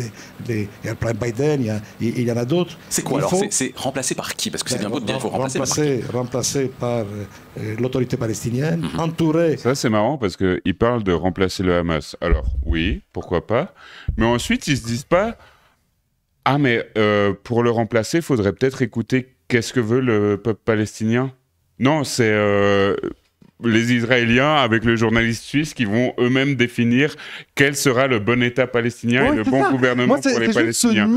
le plan Biden. Il y en a d'autres. C'est quoi alors C'est remplacé par qui? Parce que c'est bien beau de dire qu'il faut remplacer par l'autorité palestinienne, entouré. Ça, c'est marrant parce qu'il parle de remplacer le Hamas. Alors, oui, pourquoi pas. Mais ensuite, ils ne se disent pas « Ah, mais pour le remplacer, il faudrait peut-être écouter qu'est-ce que veut le peuple palestinien ?» Non, c'est les Israéliens avec le journaliste suisse qui vont eux-mêmes définir quel sera le bon État palestinien et le bon gouvernement pour les Palestiniens.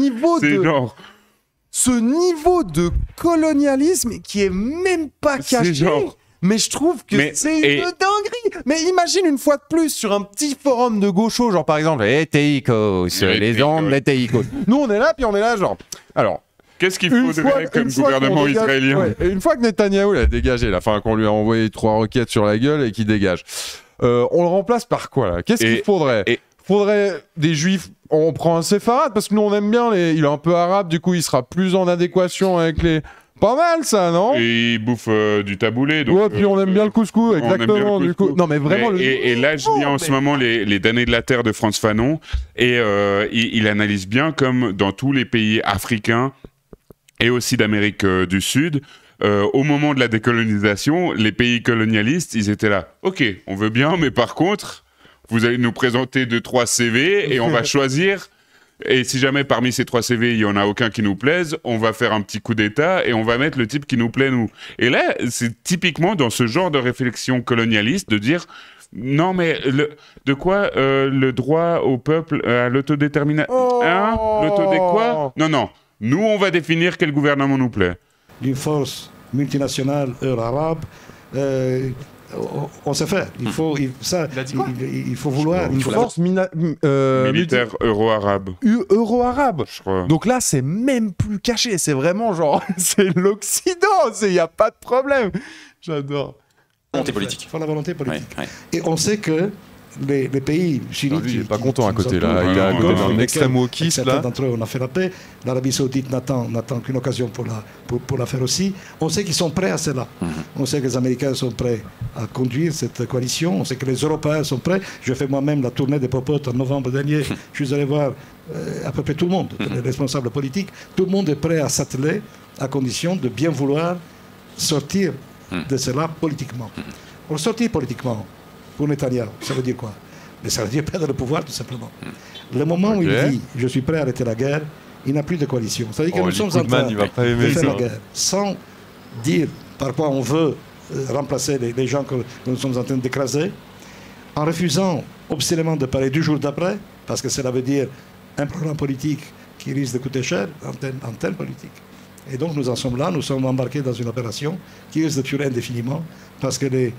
Ce niveau de colonialisme qui est même pas caché. Mais je trouve que c'est une dinguerie. Mais imagine une fois de plus sur un petit forum de gauchos, genre par exemple les Teikos, les ondes, les Teikos. Nous on est là, puis on est là genre... Alors... Qu'est-ce qu'il faudrait comme gouvernement israélien? Une fois que Netanyahou l'a dégagé, qu'on lui a envoyé 3 roquettes sur la gueule et qu'il dégage, on le remplace par quoi là? Qu'est-ce qu'il faudrait? Faudrait des juifs, on prend un séfarade parce que nous on aime bien, il est un peu arabe, du coup il sera plus en adéquation avec les... Pas mal ça, non? Et il bouffe du taboulé. Donc, ouais, puis on aime bien le couscous, exactement. Du coup. Non, mais vraiment. Et là, je lis en ce moment les damnés de la terre de Frantz Fanon, et il analyse bien comme dans tous les pays africains et aussi d'Amérique du Sud, au moment de la décolonisation, les pays colonialistes, ils étaient là. Ok, on veut bien, mais par contre, vous allez nous présenter 2-3 CV et on va choisir. Et si jamais parmi ces 3 CV, il n'y en a aucun qui nous plaise, on va faire un petit coup d'État et on va mettre le type qui nous plaît, nous. Et là, c'est typiquement dans ce genre de réflexion colonialiste de dire... Non, mais de quoi le droit au peuple à l'autodétermination? Quoi? Non. Nous, on va définir quel gouvernement nous plaît. D'une force multinationale euro-arabe, on sait faire. Il faut vouloir une force militaire euro-arabe. Euro-arabe. Donc là, c'est même plus caché. C'est vraiment genre, c'est l'Occident. Il n'y a pas de problème. J'adore. Volonté politique. Il faut la volonté politique. Ouais. Et on sait que les pays sunnites... Il n'est pas content à côté, là. Il est à côté d'un extrême wokiste, là. Certains d'entre eux, on a fait la paix. L'Arabie Saoudite n'attend qu'une occasion pour la faire aussi. On sait qu'ils sont prêts à cela. On sait que les Américains sont prêts à conduire cette coalition. On sait que les Européens sont prêts. Je fais moi-même la tournée des popotes en novembre dernier. Je suis allé voir à peu près tout le monde, les responsables politiques. Tout le monde est prêt à s'atteler à condition de bien vouloir sortir de cela politiquement. Pour sortir politiquement, pour Netanyahou, ça veut dire quoi? Mais ça veut dire perdre le pouvoir, tout simplement. Le moment où il dit « je suis prêt à arrêter la guerre », il n'a plus de coalition. Ça veut dire que nous sommes en train de faire la guerre sans dire par quoi on veut remplacer les gens que nous sommes en train d'écraser, en refusant obstinément de parler du jour d'après, parce que cela veut dire un programme politique qui risque de coûter cher en termes politiques. Et donc nous en sommes là, nous sommes embarqués dans une opération qui risque de durer indéfiniment parce que le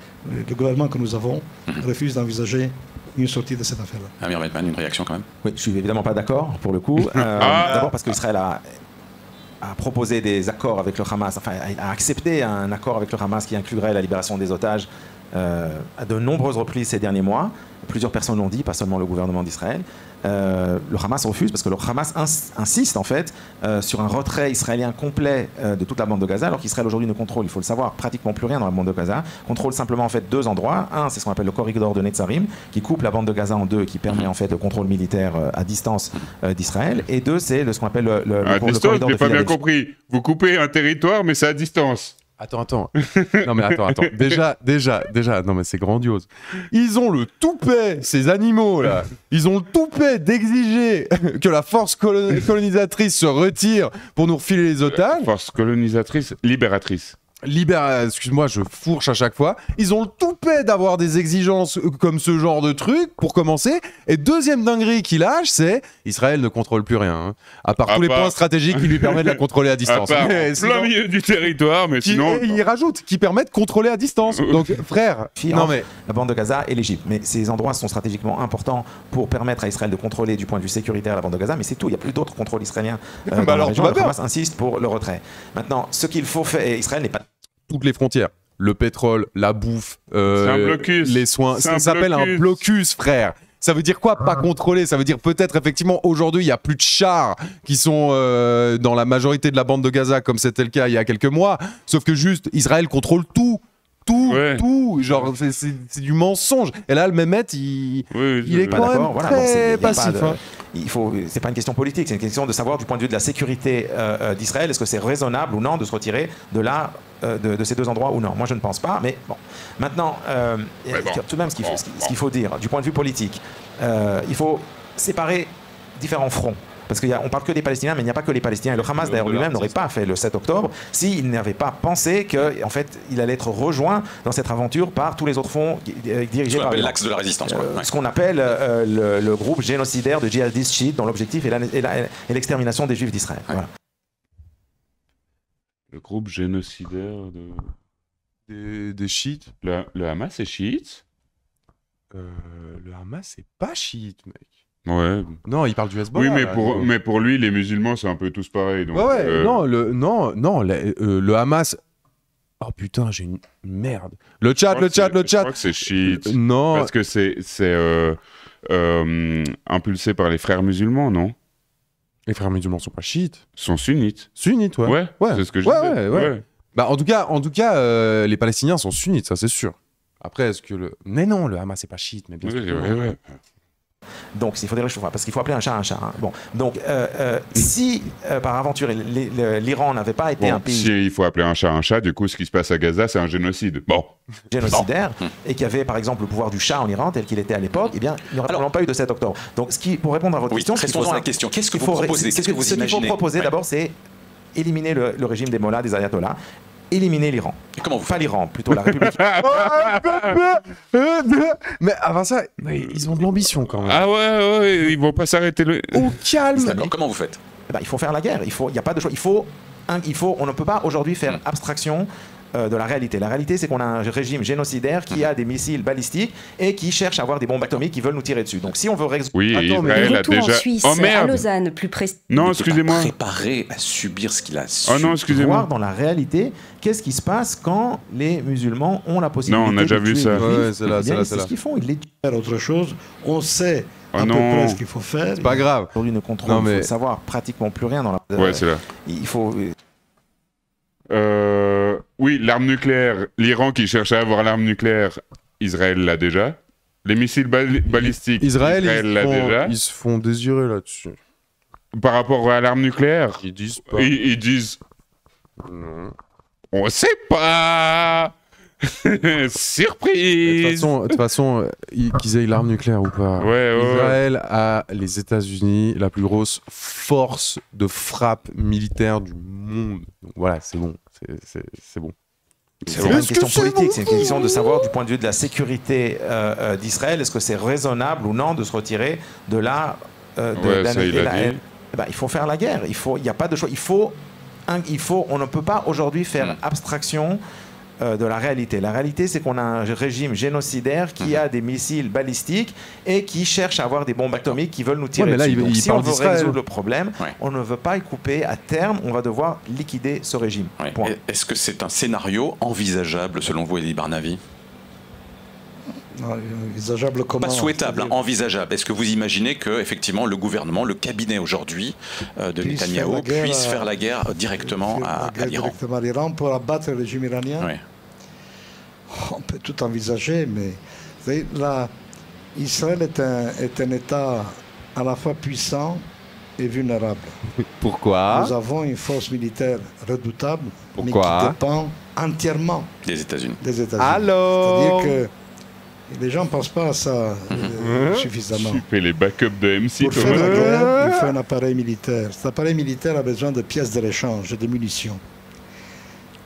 gouvernement que nous avons refuse d'envisager une sortie de cette affaire-là. Amir Melman, une réaction quand même? Oui, je suis évidemment pas d'accord pour le coup. D'abord parce qu'Israël a proposé des accords avec le Hamas, enfin a accepté un accord avec le Hamas qui inclurait la libération des otages à de nombreuses reprises ces derniers mois. Plusieurs personnes l'ont dit, pas seulement le gouvernement d'Israël. Le Hamas refuse parce que le Hamas insiste en fait sur un retrait israélien complet de toute la bande de Gaza, alors qu'Israël aujourd'hui ne contrôle, il faut le savoir, pratiquement plus rien dans la bande de Gaza, contrôle simplement en fait 2 endroits. Un, c'est ce qu'on appelle le corridor de Netzarim, qui coupe la bande de Gaza en 2 et qui permet en fait le contrôle militaire à distance d'Israël. Et 2, c'est ce qu'on appelle le corridor de Philadelphie. J'ai pas bien compris. Vous coupez un territoire, mais c'est à distance. Attends. Non mais attends. Déjà, non mais c'est grandiose. Ils ont le toupet, ces animaux là. Ils ont le toupet d'exiger que la force colonisatrice se retire pour nous refiler les otages. Force colonisatrice, libératrice. Excuse-moi, je fourche à chaque fois. Ils ont le toupet d'avoir des exigences comme ce genre de truc, pour commencer. Et deuxième dinguerie qu'ils lâchent, c'est Israël ne contrôle plus rien. Hein, à part tous les points stratégiques qui lui permettent de la contrôler à distance. À part plein milieu du territoire, mais sinon... Ils rajoutent, qui permettent de contrôler à distance. Donc, frère... Non mais... La bande de Gaza et l'Égypte. Mais ces endroits sont stratégiquement importants pour permettre à Israël de contrôler du point de vue sécuritaire la bande de Gaza, mais c'est tout. Il n'y a plus d'autres contrôles israéliens. Dans la région. Le Hamas insiste pour le retrait. Maintenant, ce qu'il faut faire... Et Israël n'est pas... toutes les frontières, le pétrole, la bouffe, les soins, ça s'appelle un blocus, frère. Ça veut dire quoi, pas contrôler? Ça veut dire peut-être effectivement aujourd'hui il n'y a plus de chars qui sont dans la majorité de la bande de Gaza comme c'était le cas il y a quelques mois, sauf que juste Israël contrôle tout, genre c'est du mensonge. Et là le Mehmet il est quand même très passif. C'est pas une question politique, c'est une question de savoir du point de vue de la sécurité d'Israël, est-ce que c'est raisonnable ou non de se retirer de là, de ces deux endroits ou non. Moi je ne pense pas, mais bon. Maintenant, tout de même ce qu'il faut dire, du point de vue politique, il faut séparer différents fronts. Parce qu'on parle que des Palestiniens, mais il n'y a pas que les Palestiniens. Et le Hamas, d'ailleurs, lui-même n'aurait pas fait le 7 octobre s'il n'avait pas pensé qu'en fait, il allait être rejoint dans cette aventure par tous les autres fronts dirigés par l'axe de la résistance. Ce qu'on appelle le groupe génocidaire de djihadistes chiites, dont l'objectif est l'extermination des Juifs d'Israël. Voilà. Le groupe génocidaire des chiites. Le Hamas est chiite. Le Hamas, c'est pas chiite, mec. Ouais. Non, il parle du Hezbollah. Oui, mais pour lui, les musulmans, c'est un peu tous pareils. Donc, non, le Hamas... Oh putain, j'ai une merde. Le chat. Je crois que c'est chiite. Non. Parce que c'est impulsé par les frères musulmans, non? Les frères musulmans sont pas chiites. Ils sont sunnites. Sunnites, ouais. Ouais, c'est ce que je disais. Ouais. Bah, en tout cas, les Palestiniens sont sunnites, ça c'est sûr. Après, est-ce que le... Mais non, le Hamas c'est pas chiite, mais bien sûr. Ouais. Donc, il faut des réchauffements, parce qu'il faut appeler un chat un chat. Hein. Bon, donc, si par aventure l'Iran n'avait pas été un pays... Si il faut appeler un chat, du coup, ce qui se passe à Gaza, c'est un génocide. Bon. Génocidaire, et qu'il y avait par exemple le pouvoir du chat en Iran, tel qu'il était à l'époque, eh bien, il n'y aurait pas eu de 7 octobre. Donc, pour répondre à votre question... Restons-en à la question. Qu'est-ce que vous proposez? Qu'est-ce que vous imaginez? Ce qu'il faut proposer d'abord, c'est éliminer le régime des mollahs, des ayatollahs, éliminer l'Iran. Comment vous faites? Pas l'Iran, plutôt la République. Mais avant ça, ils ont de l'ambition quand même. Ah ouais, ils vont pas s'arrêter. Au calme. D'accord, comment vous faites? Il faut faire la guerre. Il n'y a pas de choix. On ne peut pas aujourd'hui faire abstraction de la réalité. La réalité, c'est qu'on a un régime génocidaire qui a des missiles balistiques et qui cherche à avoir des bombes atomiques qui veulent nous tirer dessus. Donc si on veut résoudre... Oui, Israël a déjà... en Suisse, à Lausanne, plus précis. Non, excusez-moi. Préparé à subir ce qu'il a su. Oh non, excusez-moi. Voir dans la réalité, qu'est-ce qui se passe quand les musulmans ont la possibilité on a déjà vu ça. C'est ce qu'ils font. Ils les tuent. Autre chose, on sait à peu près ce qu'il faut faire. C'est pas grave. Aujourd'hui, ne contrôle, il faut savoir pratiquement plus rien dans la... Ouais, c'est là. Il faut... Oui, l'arme nucléaire, l'Iran qui cherche à avoir l'arme nucléaire, Israël l'a déjà. Les missiles balistiques, Israël l'a déjà. Ils se font désirer là-dessus. Par rapport à l'arme nucléaire, ils disent pas. Ils disent... Non. On sait pas. Surprise. De toute façon, qu'ils aient l'arme nucléaire ou pas, Israël a les États-Unis la plus grosse force de frappe militaire du monde. Donc voilà, c'est bon. C'est bon. C'est pas une question politique, c'est une question de savoir du point de vue de la sécurité d'Israël, est-ce que c'est raisonnable ou non de se retirer de là, il faut faire la guerre. Il n'y a pas de choix. On ne peut pas aujourd'hui faire abstraction de la réalité. La réalité, c'est qu'on a un régime génocidaire qui a des missiles balistiques et qui cherche à avoir des bombes atomiques qui veulent nous tirer dessus. Donc, si on veut résoudre le problème, on ne veut pas y couper. À terme, on va devoir liquider ce régime. Est-ce que c'est un scénario envisageable, selon vous, Elie Barnavi? Envisageable comment? Pas souhaitable, envisageable. Est-ce que vous imaginez que, effectivement, le gouvernement, le cabinet aujourd'hui de Netanyahou puisse faire la guerre directement à l'Iran? Directement à l'Iran pour abattre le régime iranien? On peut tout envisager, mais vous savez, là, Israël est un État à la fois puissant est vulnérable. Pourquoi? Nous avons une force militaire redoutable, Pourquoi? mais qui dépend entièrement des États-Unis. Alors, c'est-à-dire que les gens ne pensent pas à ça suffisamment. Tu fais les backups de MC. Pour faire la guerre, il faut un appareil militaire. Cet appareil militaire a besoin de pièces de rechange, de munitions.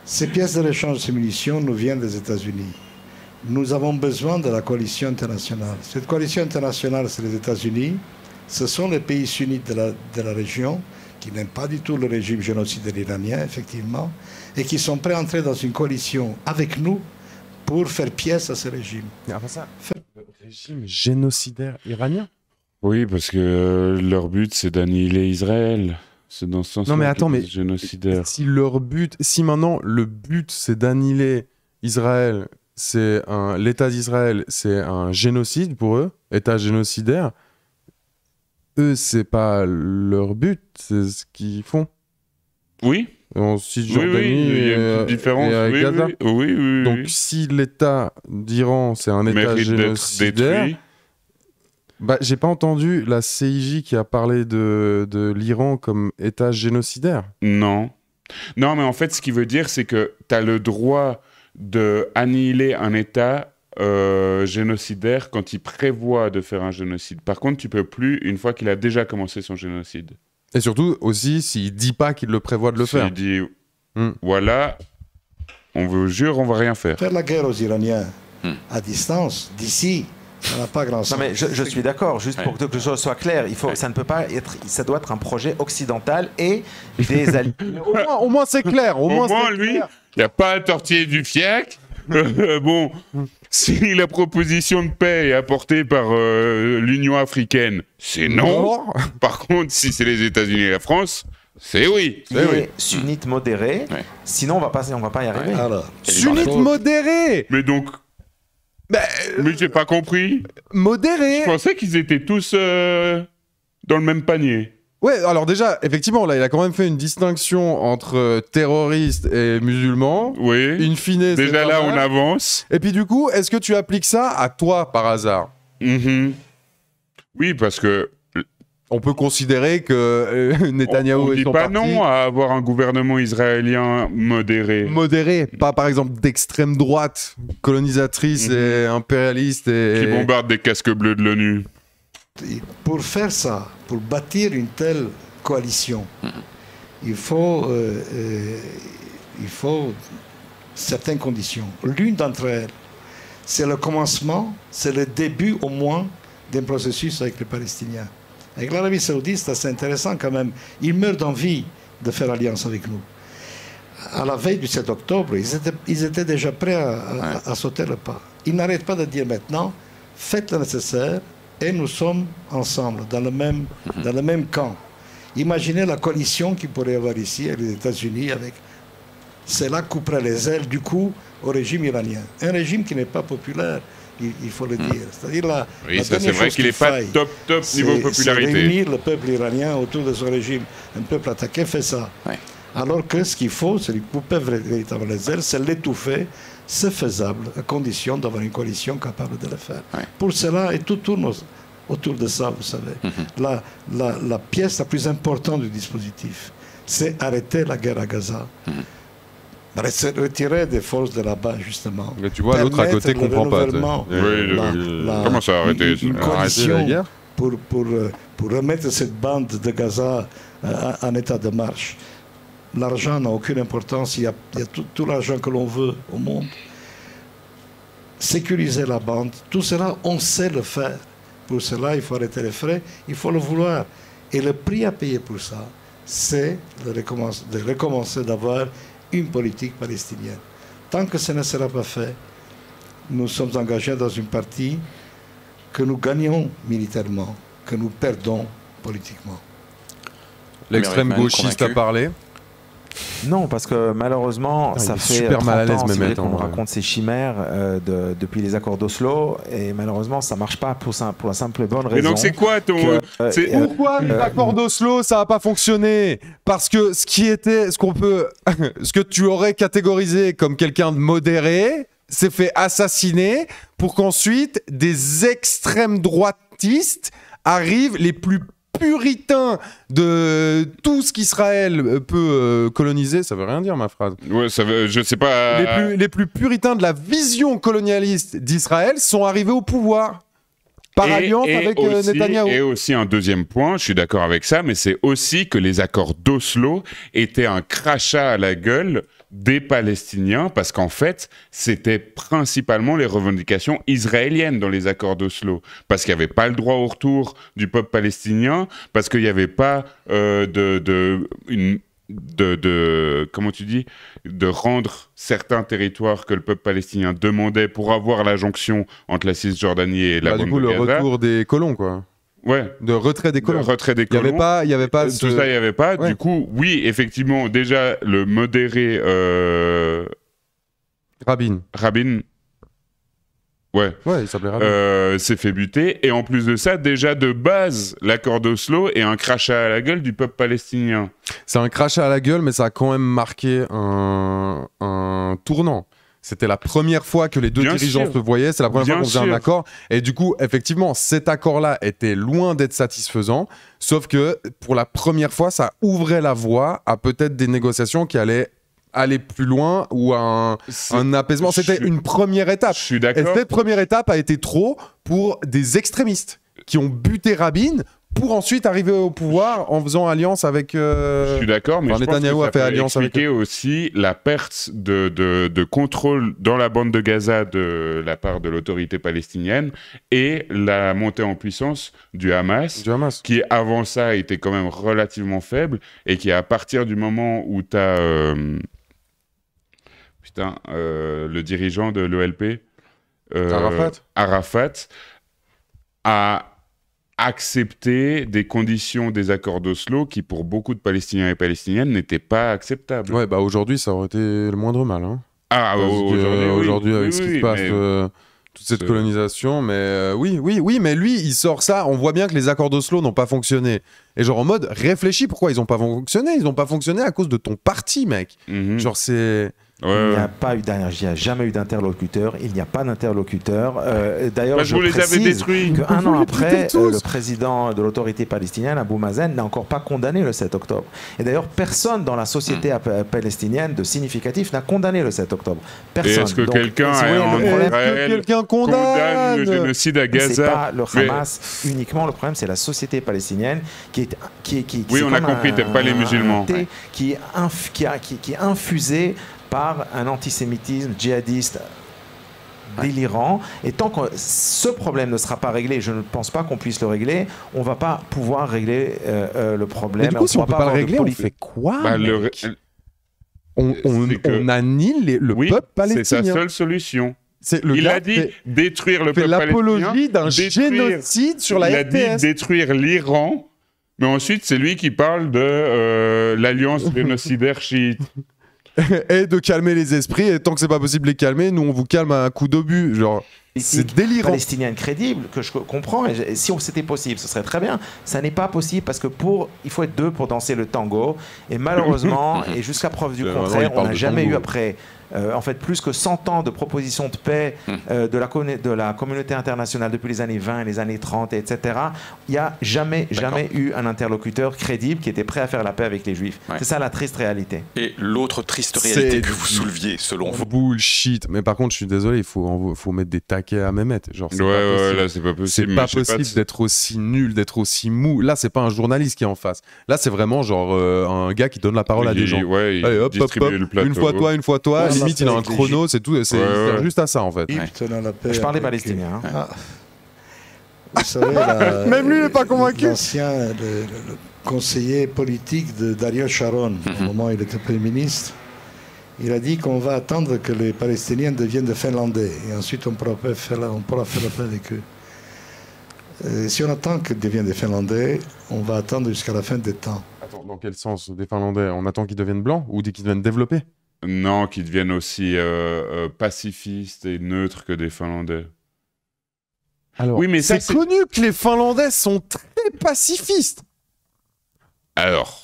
Ces pièces de rechange, ces munitions nous viennent des États-Unis. Nous avons besoin de la coalition internationale. Cette coalition internationale, c'est les États-Unis. Ce sont les pays sunnites de la région qui n'aiment pas du tout le régime génocidaire iranien, effectivement, et qui sont prêts à entrer dans une coalition avec nous pour faire pièce à ce régime. Le régime génocidaire iranien? Oui, parce que leur but, c'est d'annihiler Israël. C'est dans ce sens. Non mais attends, mais génocidaire. si maintenant le but c'est d'annihiler Israël, c'est l'État d'Israël, c'est un génocide pour eux, État génocidaire. Eux, c'est pas leur but, c'est ce qu'ils font. Oui. En Cisjordanie, il y a une petite différence. et à Gaza. Oui. Donc si l'État d'Iran, c'est un État mérite génocidaire, détruit. bah, j'ai pas entendu la CIJ qui a parlé de l'Iran comme État génocidaire. Non. Non, mais en fait, ce qu'il veut dire, c'est que tu as le droit d'annihiler un État génocidaire quand il prévoit de faire un génocide. Par contre, tu peux plus une fois qu'il a déjà commencé son génocide. Et surtout aussi s'il dit pas qu'il le prévoit de le faire. Il dit voilà, on vous jure, on va rien faire. Faire la guerre aux Iraniens à distance, d'ici, ça n'a pas grand sens. Non mais je suis d'accord, juste pour que les choses soient claires, ça ne peut pas être, ça doit être un projet occidental et des alliés. Au moins c'est clair. Au moins lui, il n'y a pas un tortiller du FIAC. Bon, si la proposition de paix est apportée par l'Union africaine, c'est non. Par contre, si c'est les États-Unis et la France, c'est oui. Les sunnites modérés, sinon on va pas y arriver. Alors, sunnites modérés. Mais donc, mais j'ai pas compris. Modérés. Je pensais qu'ils étaient tous dans le même panier. Ouais, alors déjà, effectivement, là, il a quand même fait une distinction entre terroristes et musulmans. Oui. In fine, déjà là, on avance. Et puis du coup, est-ce que tu appliques ça à toi, par hasard? Oui, parce que... On peut considérer que Netanyahou et son parti... On dit pas non à avoir un gouvernement israélien modéré. Modéré, pas par exemple d'extrême droite, colonisatrice et impérialiste et... Qui bombarde des casques bleus de l'ONU. Pour faire ça, pour bâtir une telle coalition, il faut certaines conditions. L'une d'entre elles, c'est le commencement, c'est le début au moins d'un processus avec les Palestiniens. Avec l'Arabie Saoudite, c'est assez intéressant quand même. Ils meurent d'envie de faire alliance avec nous. À la veille du 7 octobre, ils étaient déjà prêts à sauter le pas. Ils n'arrêtent pas de dire maintenant, faites le nécessaire, et nous sommes ensemble, dans le même camp. Imaginez la coalition qu'il pourrait y avoir ici avec les États-Unis. Cela couperait les ailes du coup au régime iranien. Un régime qui n'est pas populaire, il faut le dire. C'est-à-dire c'est vrai qu'il n'est pas top niveau popularité. C'est réunir le peuple iranien autour de son régime. Un peuple attaqué fait ça. Alors que ce qu'il faut, c'est lui couper véritablement les ailes, c'est l'étouffer. C'est faisable, à condition d'avoir une coalition capable de le faire. Pour cela, et tout tourne autour de ça, vous savez. La pièce la plus importante du dispositif, c'est arrêter la guerre à Gaza. Retirer des forces de là-bas, justement. Mais tu vois, l'autre à côté ne comprend pas. Comment ça, arrêter une coalition pour remettre cette bande de Gaza en état de marche. L'argent n'a aucune importance, il y a tout l'argent que l'on veut au monde. Sécuriser la bande, tout cela, on sait le faire. Pour cela, il faut arrêter les frais, il faut le vouloir. Et le prix à payer pour ça, c'est de recommencer d'avoir une politique palestinienne. Tant que ce ne sera pas fait, nous sommes engagés dans une partie que nous gagnons militairement, que nous perdons politiquement. L'extrême gauchiste a parlé. Non, parce que malheureusement, ça fait super mal à l'aise qu'on raconte ces chimères depuis les accords d'Oslo, et malheureusement, ça marche pas pour la simple et bonne raison. Mais donc c'est quoi ton... Pourquoi les accords d'Oslo, ça n'a pas fonctionné? Parce que ce que tu aurais catégorisé comme quelqu'un de modéré s'est fait assassiner pour qu'ensuite des extrêmes droitistes arrivent les plus puritains de tout ce qu'Israël peut coloniser, ça veut rien dire ma phrase. Ouais, je sais pas. Les plus puritains de la vision colonialiste d'Israël sont arrivés au pouvoir. Par alliance avec Netanyahou. Et aussi un deuxième point, je suis d'accord avec ça, mais c'est aussi que les accords d'Oslo étaient un crachat à la gueule des Palestiniens, parce qu'en fait, c'était principalement les revendications israéliennes dans les accords d'Oslo, parce qu'il n'y avait pas le droit au retour du peuple palestinien, parce qu'il n'y avait pas comment tu dis, de rendre certains territoires que le peuple palestinien demandait pour avoir la jonction entre la Cisjordanie et la bande de Gaza. Du coup, le retour des colons, quoi. Ouais. De retrait des colons. Il n'y avait pas tout ça, il n'y avait pas. Ouais. Du coup, oui, effectivement, déjà, le modéré... Rabin. Ouais, il s'appelait Rabin. s'est fait buter. Et en plus de ça, déjà de base, l'accord d'Oslo est un crachat à la gueule du peuple palestinien. C'est un crachat à la gueule, mais ça a quand même marqué un tournant. C'était la première fois que les deux dirigeants se voyaient, c'est la première fois qu'on faisait un accord. Et du coup, effectivement, cet accord-là était loin d'être satisfaisant, sauf que pour la première fois, ça ouvrait la voie à peut-être des négociations qui allaient aller plus loin ou un apaisement. C'était une première étape. Je suis d'accord. Et cette première étape a été trop pour des extrémistes qui ont buté Rabin pour ensuite arriver au pouvoir en faisant alliance avec... Je suis d'accord, mais Netanyahou a fait alliance avec aussi la perte de contrôle dans la bande de Gaza de la part de l'autorité palestinienne et la montée en puissance du Hamas, qui avant ça était quand même relativement faible et qui à partir du moment où tu as le dirigeant de l'OLP, Arafat a accepter des conditions des accords d'Oslo qui, pour beaucoup de Palestiniens et Palestiniennes, n'étaient pas acceptables. Ouais, bah aujourd'hui, ça aurait été le moindre mal. Hein. Aujourd'hui, avec ce qui se passe, toute cette colonisation, mais mais lui, il sort ça, on voit bien que les accords d'Oslo n'ont pas fonctionné. Et genre en mode, réfléchis pourquoi ils n'ont pas fonctionné. Ils n'ont pas fonctionné à cause de ton parti, mec. Genre c'est... Il n'y a pas eu d'énergie, il n'y a jamais eu d'interlocuteur, il n'y a pas d'interlocuteur. D'ailleurs, je précise qu'un an après, le président de l'autorité palestinienne, Abou Mazen, n'a encore pas condamné le 7 octobre. Et d'ailleurs, personne dans la société palestinienne de significatif n'a condamné le 7 octobre. Personne. Est-ce que quelqu'un condamne le génocide à Gaza? C'est pas le Hamas uniquement, le problème c'est la société palestinienne qui oui, on a compris, t'es pas les musulmans. Qui est infusé par un antisémitisme djihadiste délirant. Et tant que ce problème ne sera pas réglé, je ne pense pas qu'on puisse le régler, on ne va pas pouvoir régler le problème. Mais du coup, si on ne peut pas le régler, on fait quoi, on annule le peuple palestinien. C'est sa seule solution. Il a dit détruire le peuple palestinien. L'apologie d'un génocide sur la RTS. Il a dit détruire l'Iran, mais ensuite c'est lui qui parle de l'alliance génocidaire chiite. Et de calmer les esprits, et tant que c'est pas possible de les calmer, nous on vous calme à un coup d'obus. Genre, c'est délirant. Palestinienne crédible, que je comprends, et si c'était possible, ce serait très bien. Ça n'est pas possible parce que il faut être deux pour danser le tango, et malheureusement, et jusqu'à preuve du contraire, on n'a jamais eu après... en fait, plus que 100 ans de propositions de paix de la communauté internationale depuis les années 20, les années 30, etc. Il n'y a jamais eu un interlocuteur crédible qui était prêt à faire la paix avec les Juifs. Ouais. C'est ça la triste réalité. Et l'autre triste réalité que vous souleviez, selon vous? Bullshit. Mais par contre, je suis désolé, il faut mettre des taquets à Mehmet. Genre, là, c'est pas possible. C'est pas possible d'être aussi nul, d'être aussi mou. Là, c'est pas un journaliste qui est en face. Là, c'est vraiment genre un gars qui donne la parole à des gens. Ouais, allez, hop, une fois toi. Limite, il a un chrono, c'est tout. C'est juste à ça, en fait. Je parle des Palestiniens. Vous savez, même lui n'est pas convaincu. L'ancien conseiller politique de Ariel Sharon, au moment où il était Premier ministre, il a dit qu'on va attendre que les Palestiniens deviennent des Finlandais. Et ensuite, on pourra faire la paix avec eux. Si on attend qu'ils deviennent des Finlandais, on va attendre jusqu'à la fin des temps. Attends, dans quel sens des Finlandais? On attend qu'ils deviennent blancs ou qu'ils deviennent développés? Non, qu'ils deviennent aussi pacifistes et neutres que des Finlandais. Alors, oui, mais c'est connu que les Finlandais sont très pacifistes. Alors,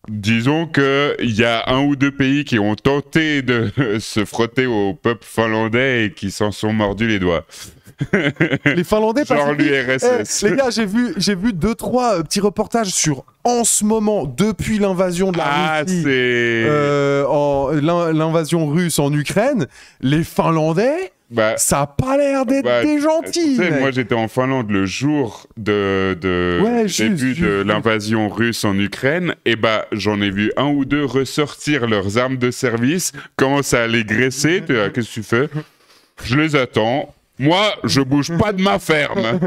disons qu'il y a un ou deux pays qui ont tenté de se frotter au peuple finlandais et qui s'en sont mordus les doigts. Les Finlandais genre l'URSS. Les gars, j'ai vu 2-3 petits reportages sur en ce moment, depuis l'invasion de la Russie, l'invasion russe en Ukraine, les Finlandais, ça n'a pas l'air d'être des gentils. Tu sais, moi, j'étais en Finlande le jour début de l'invasion russe en Ukraine, et j'en ai vu 1 ou 2 ressortir leurs armes de service, commencer à les graisser. Qu'est-ce que tu fais? Je les attends. Moi, je bouge pas de ma ferme.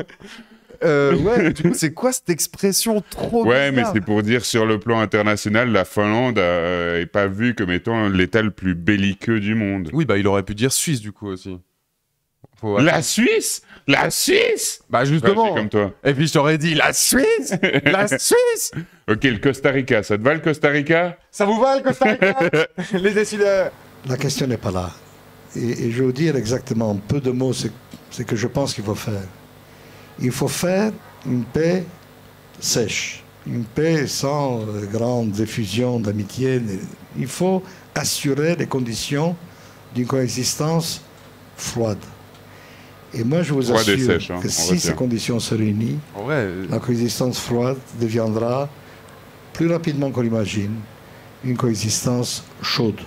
Du coup, c'est quoi cette expression trop bizarre? Mais c'est pour dire, sur le plan international, la Finlande est pas vue comme étant l'État le plus belliqueux du monde. Oui, il aurait pu dire Suisse, du coup, aussi. La Suisse? La Suisse? Justement. Comme toi. Et puis, je t'aurais dit la Suisse? La Suisse? Ok, le Costa Rica. Ça te va, le Costa Rica? Ça vous va, le Costa Rica? Les décideurs. La question n'est pas là. Et je vais vous dire exactement, en peu de mots, ce que je pense qu'il faut faire. Il faut faire une paix sèche, une paix sans grande effusion d'amitié. Il faut assurer les conditions d'une coexistence froide. Et moi, je vous assure que si ces conditions se réunissent, la coexistence froide deviendra, plus rapidement qu'on l'imagine, une coexistence chaude.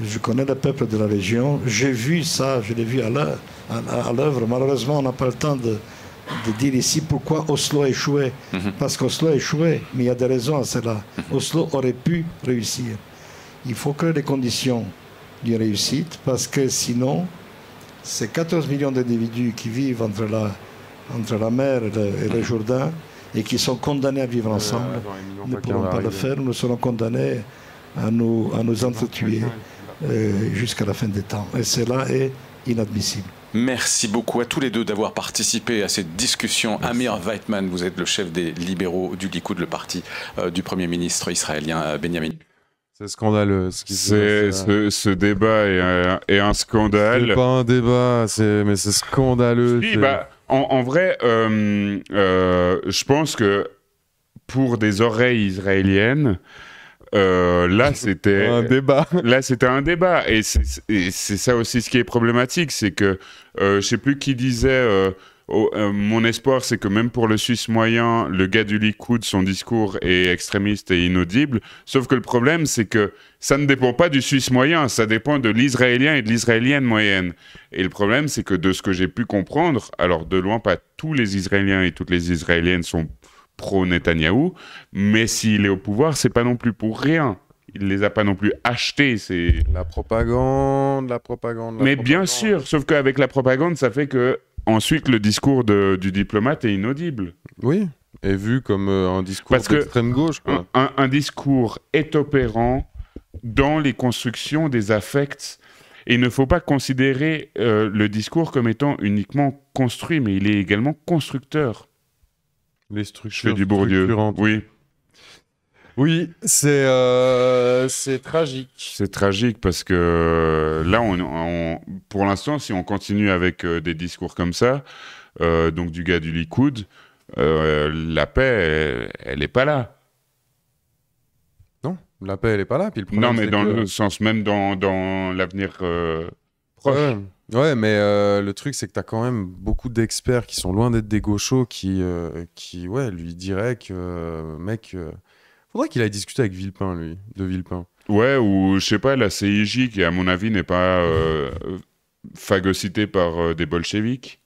Je connais le peuple de la région, j'ai vu ça, je l'ai vu à l'œuvre. Malheureusement, on n'a pas le temps de dire ici pourquoi Oslo a échoué. Parce qu'Oslo a échoué, mais il y a des raisons à cela. Oslo aurait pu réussir. Il faut créer les conditions d'une réussite, parce que sinon, ces 14 millions d'individus qui vivent entre la mer et le Jourdain, et qui sont condamnés à vivre ensemble, ne pourront pas le faire. Nous serons condamnés à nous entretuer jusqu'à la fin des temps. Et cela est inadmissible. Merci beaucoup à tous les deux d'avoir participé à cette discussion. Merci. Amir Weitman, vous êtes le chef des libéraux du Likoud, le parti du Premier ministre israélien Benjamin. C'est scandaleux. Ce débat est un scandale. C'est pas un débat, mais c'est scandaleux. Oui, en vrai, je pense que pour des oreilles israéliennes, là c'était un débat. Là c'était un débat, et c'est ça aussi ce qui est problématique, c'est que je sais plus qui disait mon espoir, c'est que même pour le Suisse moyen, le gars du Likoud, son discours est extrémiste et inaudible. Sauf que le problème, c'est que ça ne dépend pas du Suisse moyen, ça dépend de l'Israélien et de l'Israélienne moyenne. Et le problème, c'est que de ce que j'ai pu comprendre, alors de loin, pas tous les Israéliens et toutes les Israéliennes sont pro-Netanyahou, mais s'il est au pouvoir, c'est pas non plus pour rien. Il les a pas non plus achetés. C'est la propagande. Mais bien sûr, sauf qu'avec la propagande, ça fait que ensuite le discours du diplomate est inaudible. Oui, et vu comme un discours d'extrême gauche. Quoi. Un discours est opérant dans les constructions des affects. Et il ne faut pas considérer le discours comme étant uniquement construit, mais il est également constructeur. Les structures du Bourdieu. Oui. Oui, c'est tragique. C'est tragique parce que là, pour l'instant, si on continue avec des discours comme ça, donc du gars du Likoud, la paix, elle n'est pas là. Non, la paix, elle n'est pas là. Puis non, mais dans le sens, même dans l'avenir proche. Ouais, mais le truc, c'est que tu as quand même beaucoup d'experts qui sont loin d'être des gauchos qui lui diraient que, mec... faudrait qu'il aille discuter avec Villepin, de Villepin. Ouais, ou je sais pas, la CIJ, qui à mon avis n'est pas phagocytée par des bolcheviks.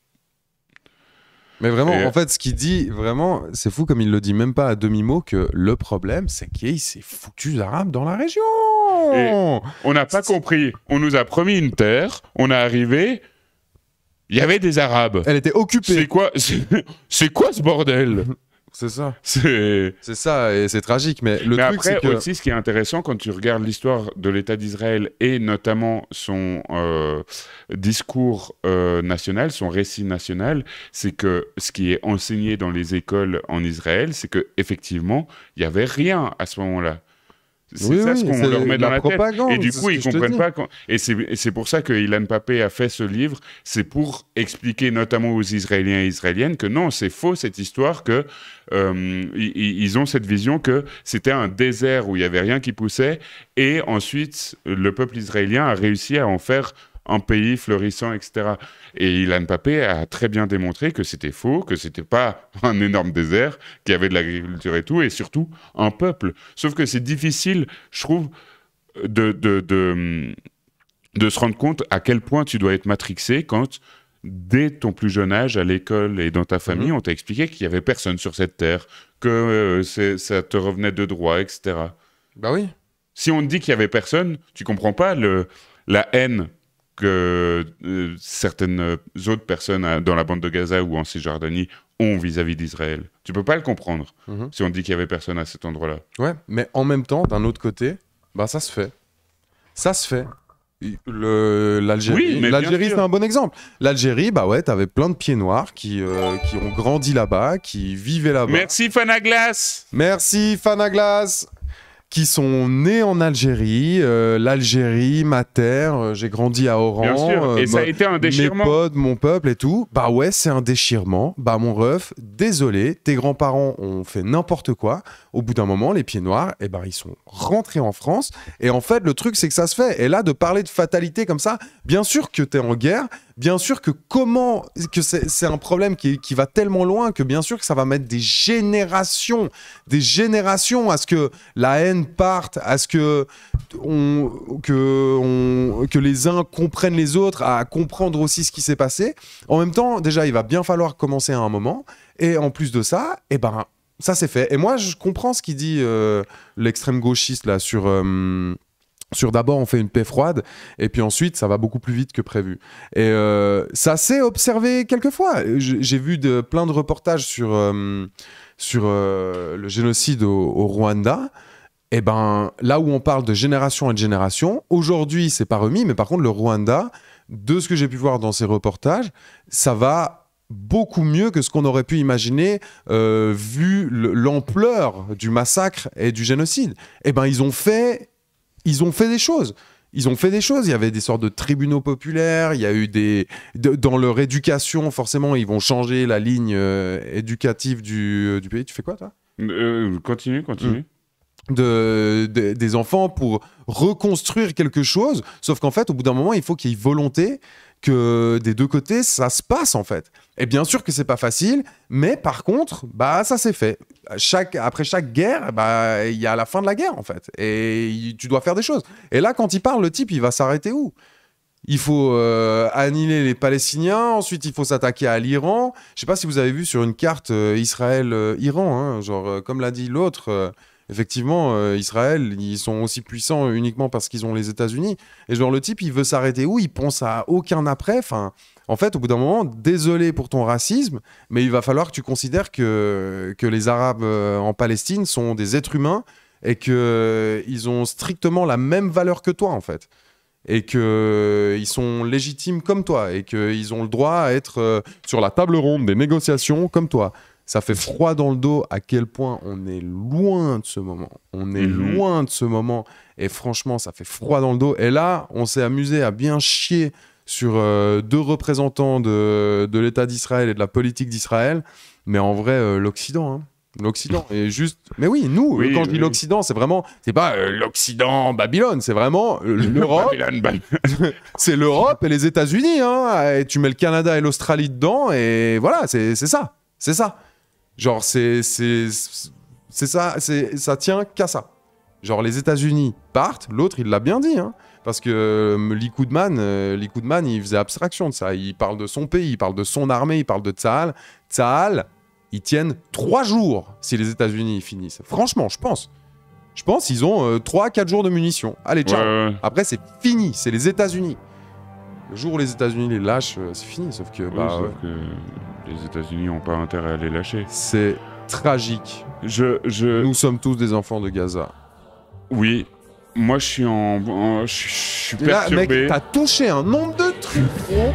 Mais vraiment, en fait, ce qu'il dit, vraiment, c'est fou comme il le dit même pas à demi-mot, que le problème, c'est qu'il s'est foutu arabes dans la région. Et on n'a pas compris. On nous a promis une terre, on est arrivé, il y avait des Arabes. Elle était occupée. C'est quoi ce bordel? C'est ça. C'est ça, et c'est tragique. Mais le truc, après, c'est que... aussi, ce qui est intéressant quand tu regardes l'histoire de l'État d'Israël et notamment son discours national, son récit national, c'est que ce qui est enseigné dans les écoles en Israël, c'est qu'effectivement, il n'y avait rien à ce moment-là. C'est ce qu'on leur met dans la tête. Et du coup, ils ne comprennent pas. Et c'est pour ça que Ilan Pappé a fait ce livre. C'est pour expliquer notamment aux Israéliens et Israéliennes que non, c'est faux cette histoire, que ils ont cette vision que c'était un désert où il n'y avait rien qui poussait. Et ensuite, le peuple israélien a réussi à en faire un pays florissant, etc. Et Ilan Pappé a très bien démontré que c'était faux, que c'était pas un énorme désert, qu'il y avait de l'agriculture et tout, et surtout un peuple. Sauf que c'est difficile, je trouve, de se rendre compte à quel point tu dois être matrixé quand, dès ton plus jeune âge, à l'école et dans ta famille, on t'a expliqué qu'il n'y avait personne sur cette terre, que ça te revenait de droit, etc. Bah oui. Si on te dit qu'il n'y avait personne, tu comprends pas la haine que certaines autres personnes dans la bande de Gaza ou en Cisjordanie ont vis-à-vis d'Israël. Tu peux pas le comprendre si on te dit qu'il n'y avait personne à cet endroit-là. Ouais, mais en même temps, d'un autre côté, bah ça se fait. Ça se fait. L'Algérie, oui, l'Algérie c'est un bon exemple. L'Algérie, bah ouais, t'avais plein de pieds noirs qui ont grandi là-bas, qui vivaient là-bas. Merci Fanaglas. Merci Fanaglas. Qui sont nés en Algérie, l'Algérie, ma terre, j'ai grandi à Oran. Bien sûr, et ça a été un déchirement. Mes potes, mon peuple et tout. Bah ouais, c'est un déchirement. Bah mon ref, désolé, tes grands-parents ont fait n'importe quoi. Au bout d'un moment, les pieds noirs, eh ben, ils sont rentrés en France. Et en fait, le truc, c'est que ça se fait. Et là, de parler de fatalité comme ça, bien sûr que t'es en guerre, bien sûr que c'est un problème qui va tellement loin que bien sûr que ça va mettre des générations à ce que la haine parte, à ce que les uns comprennent les autres, à comprendre aussi ce qui s'est passé. En même temps, déjà, il va bien falloir commencer à un moment. Et en plus de ça, eh ben, ça c'est fait. Et moi, je comprends ce qu'il dit l'extrême gauchiste là sur d'abord on fait une paix froide et puis ensuite ça va beaucoup plus vite que prévu. Et ça s'est observé quelquefois. J'ai vu plein de reportages sur le génocide au Rwanda. Et ben là où on parle de génération et de génération, aujourd'hui c'est pas remis, mais par contre le Rwanda, de ce que j'ai pu voir dans ces reportages, ça va beaucoup mieux que ce qu'on aurait pu imaginer vu l'ampleur du massacre et du génocide. Et ben ils ont fait des choses. Il y avait des sortes de tribunaux populaires, il y a eu dans leur éducation, forcément, ils vont changer la ligne éducative du pays. Tu fais quoi, toi ? Continue. Des enfants pour reconstruire quelque chose, sauf qu'en fait, au bout d'un moment, il faut qu'il y ait volonté que des deux côtés, ça se passe, en fait. Et bien sûr que c'est pas facile, mais par contre, bah, ça s'est fait. Après chaque guerre, bah, il y a la fin de la guerre, en fait. Et tu dois faire des choses. Et là, quand il parle, le type, il va s'arrêter où ? Il faut annihiler les Palestiniens, ensuite il faut s'attaquer à l'Iran. Je sais pas si vous avez vu sur une carte Israël-Iran, hein, genre, comme l'a dit l'autre... Effectivement, Israël, ils sont aussi puissants uniquement parce qu'ils ont les États-Unis. Et genre, le type, il veut s'arrêter où ? Il pense à aucun après. Enfin, en fait, au bout d'un moment, désolé pour ton racisme, mais il va falloir que tu considères que les Arabes en Palestine sont des êtres humains et qu'ils ont strictement la même valeur que toi, en fait. Et qu'ils sont légitimes comme toi et qu'ils ont le droit à être sur la table ronde des négociations comme toi. Ça fait froid dans le dos à quel point on est loin de ce moment. On est loin de ce moment. Et franchement, ça fait froid dans le dos. Et là, on s'est amusé à bien chier sur deux représentants de l'État d'Israël et de la politique d'Israël. Mais en vrai, l'Occident, hein. L'Occident est juste... Mais oui, nous, quand je dis l'Occident, c'est vraiment... C'est pas l'Occident, Babylone, c'est vraiment l'Europe. C'est l'Europe et les États-Unis, hein. Et tu mets le Canada et l'Australie dedans, et voilà, c'est ça. C'est ça. Genre, c'est ça, ça tient qu'à ça. Genre, les États-Unis partent, l'autre, il l'a bien dit, hein, parce que Likoudman, il faisait abstraction de ça. Il parle de son pays, il parle de son armée, il parle de Tsahal. Tsahal, ils tiennent 3 jours si les États-Unis finissent. Franchement, je pense qu'ils ont 3-4 jours de munitions. Allez, ciao. Ouais. Après, c'est fini, c'est les États-Unis. Le jour où les États-Unis les lâchent, c'est fini. Sauf que, sauf que les États-Unis n'ont pas intérêt à les lâcher. C'est tragique. Nous sommes tous des enfants de Gaza. Oui. Moi, je suis perturbé. Là, mec, t'as touché un nombre de trucs, gros.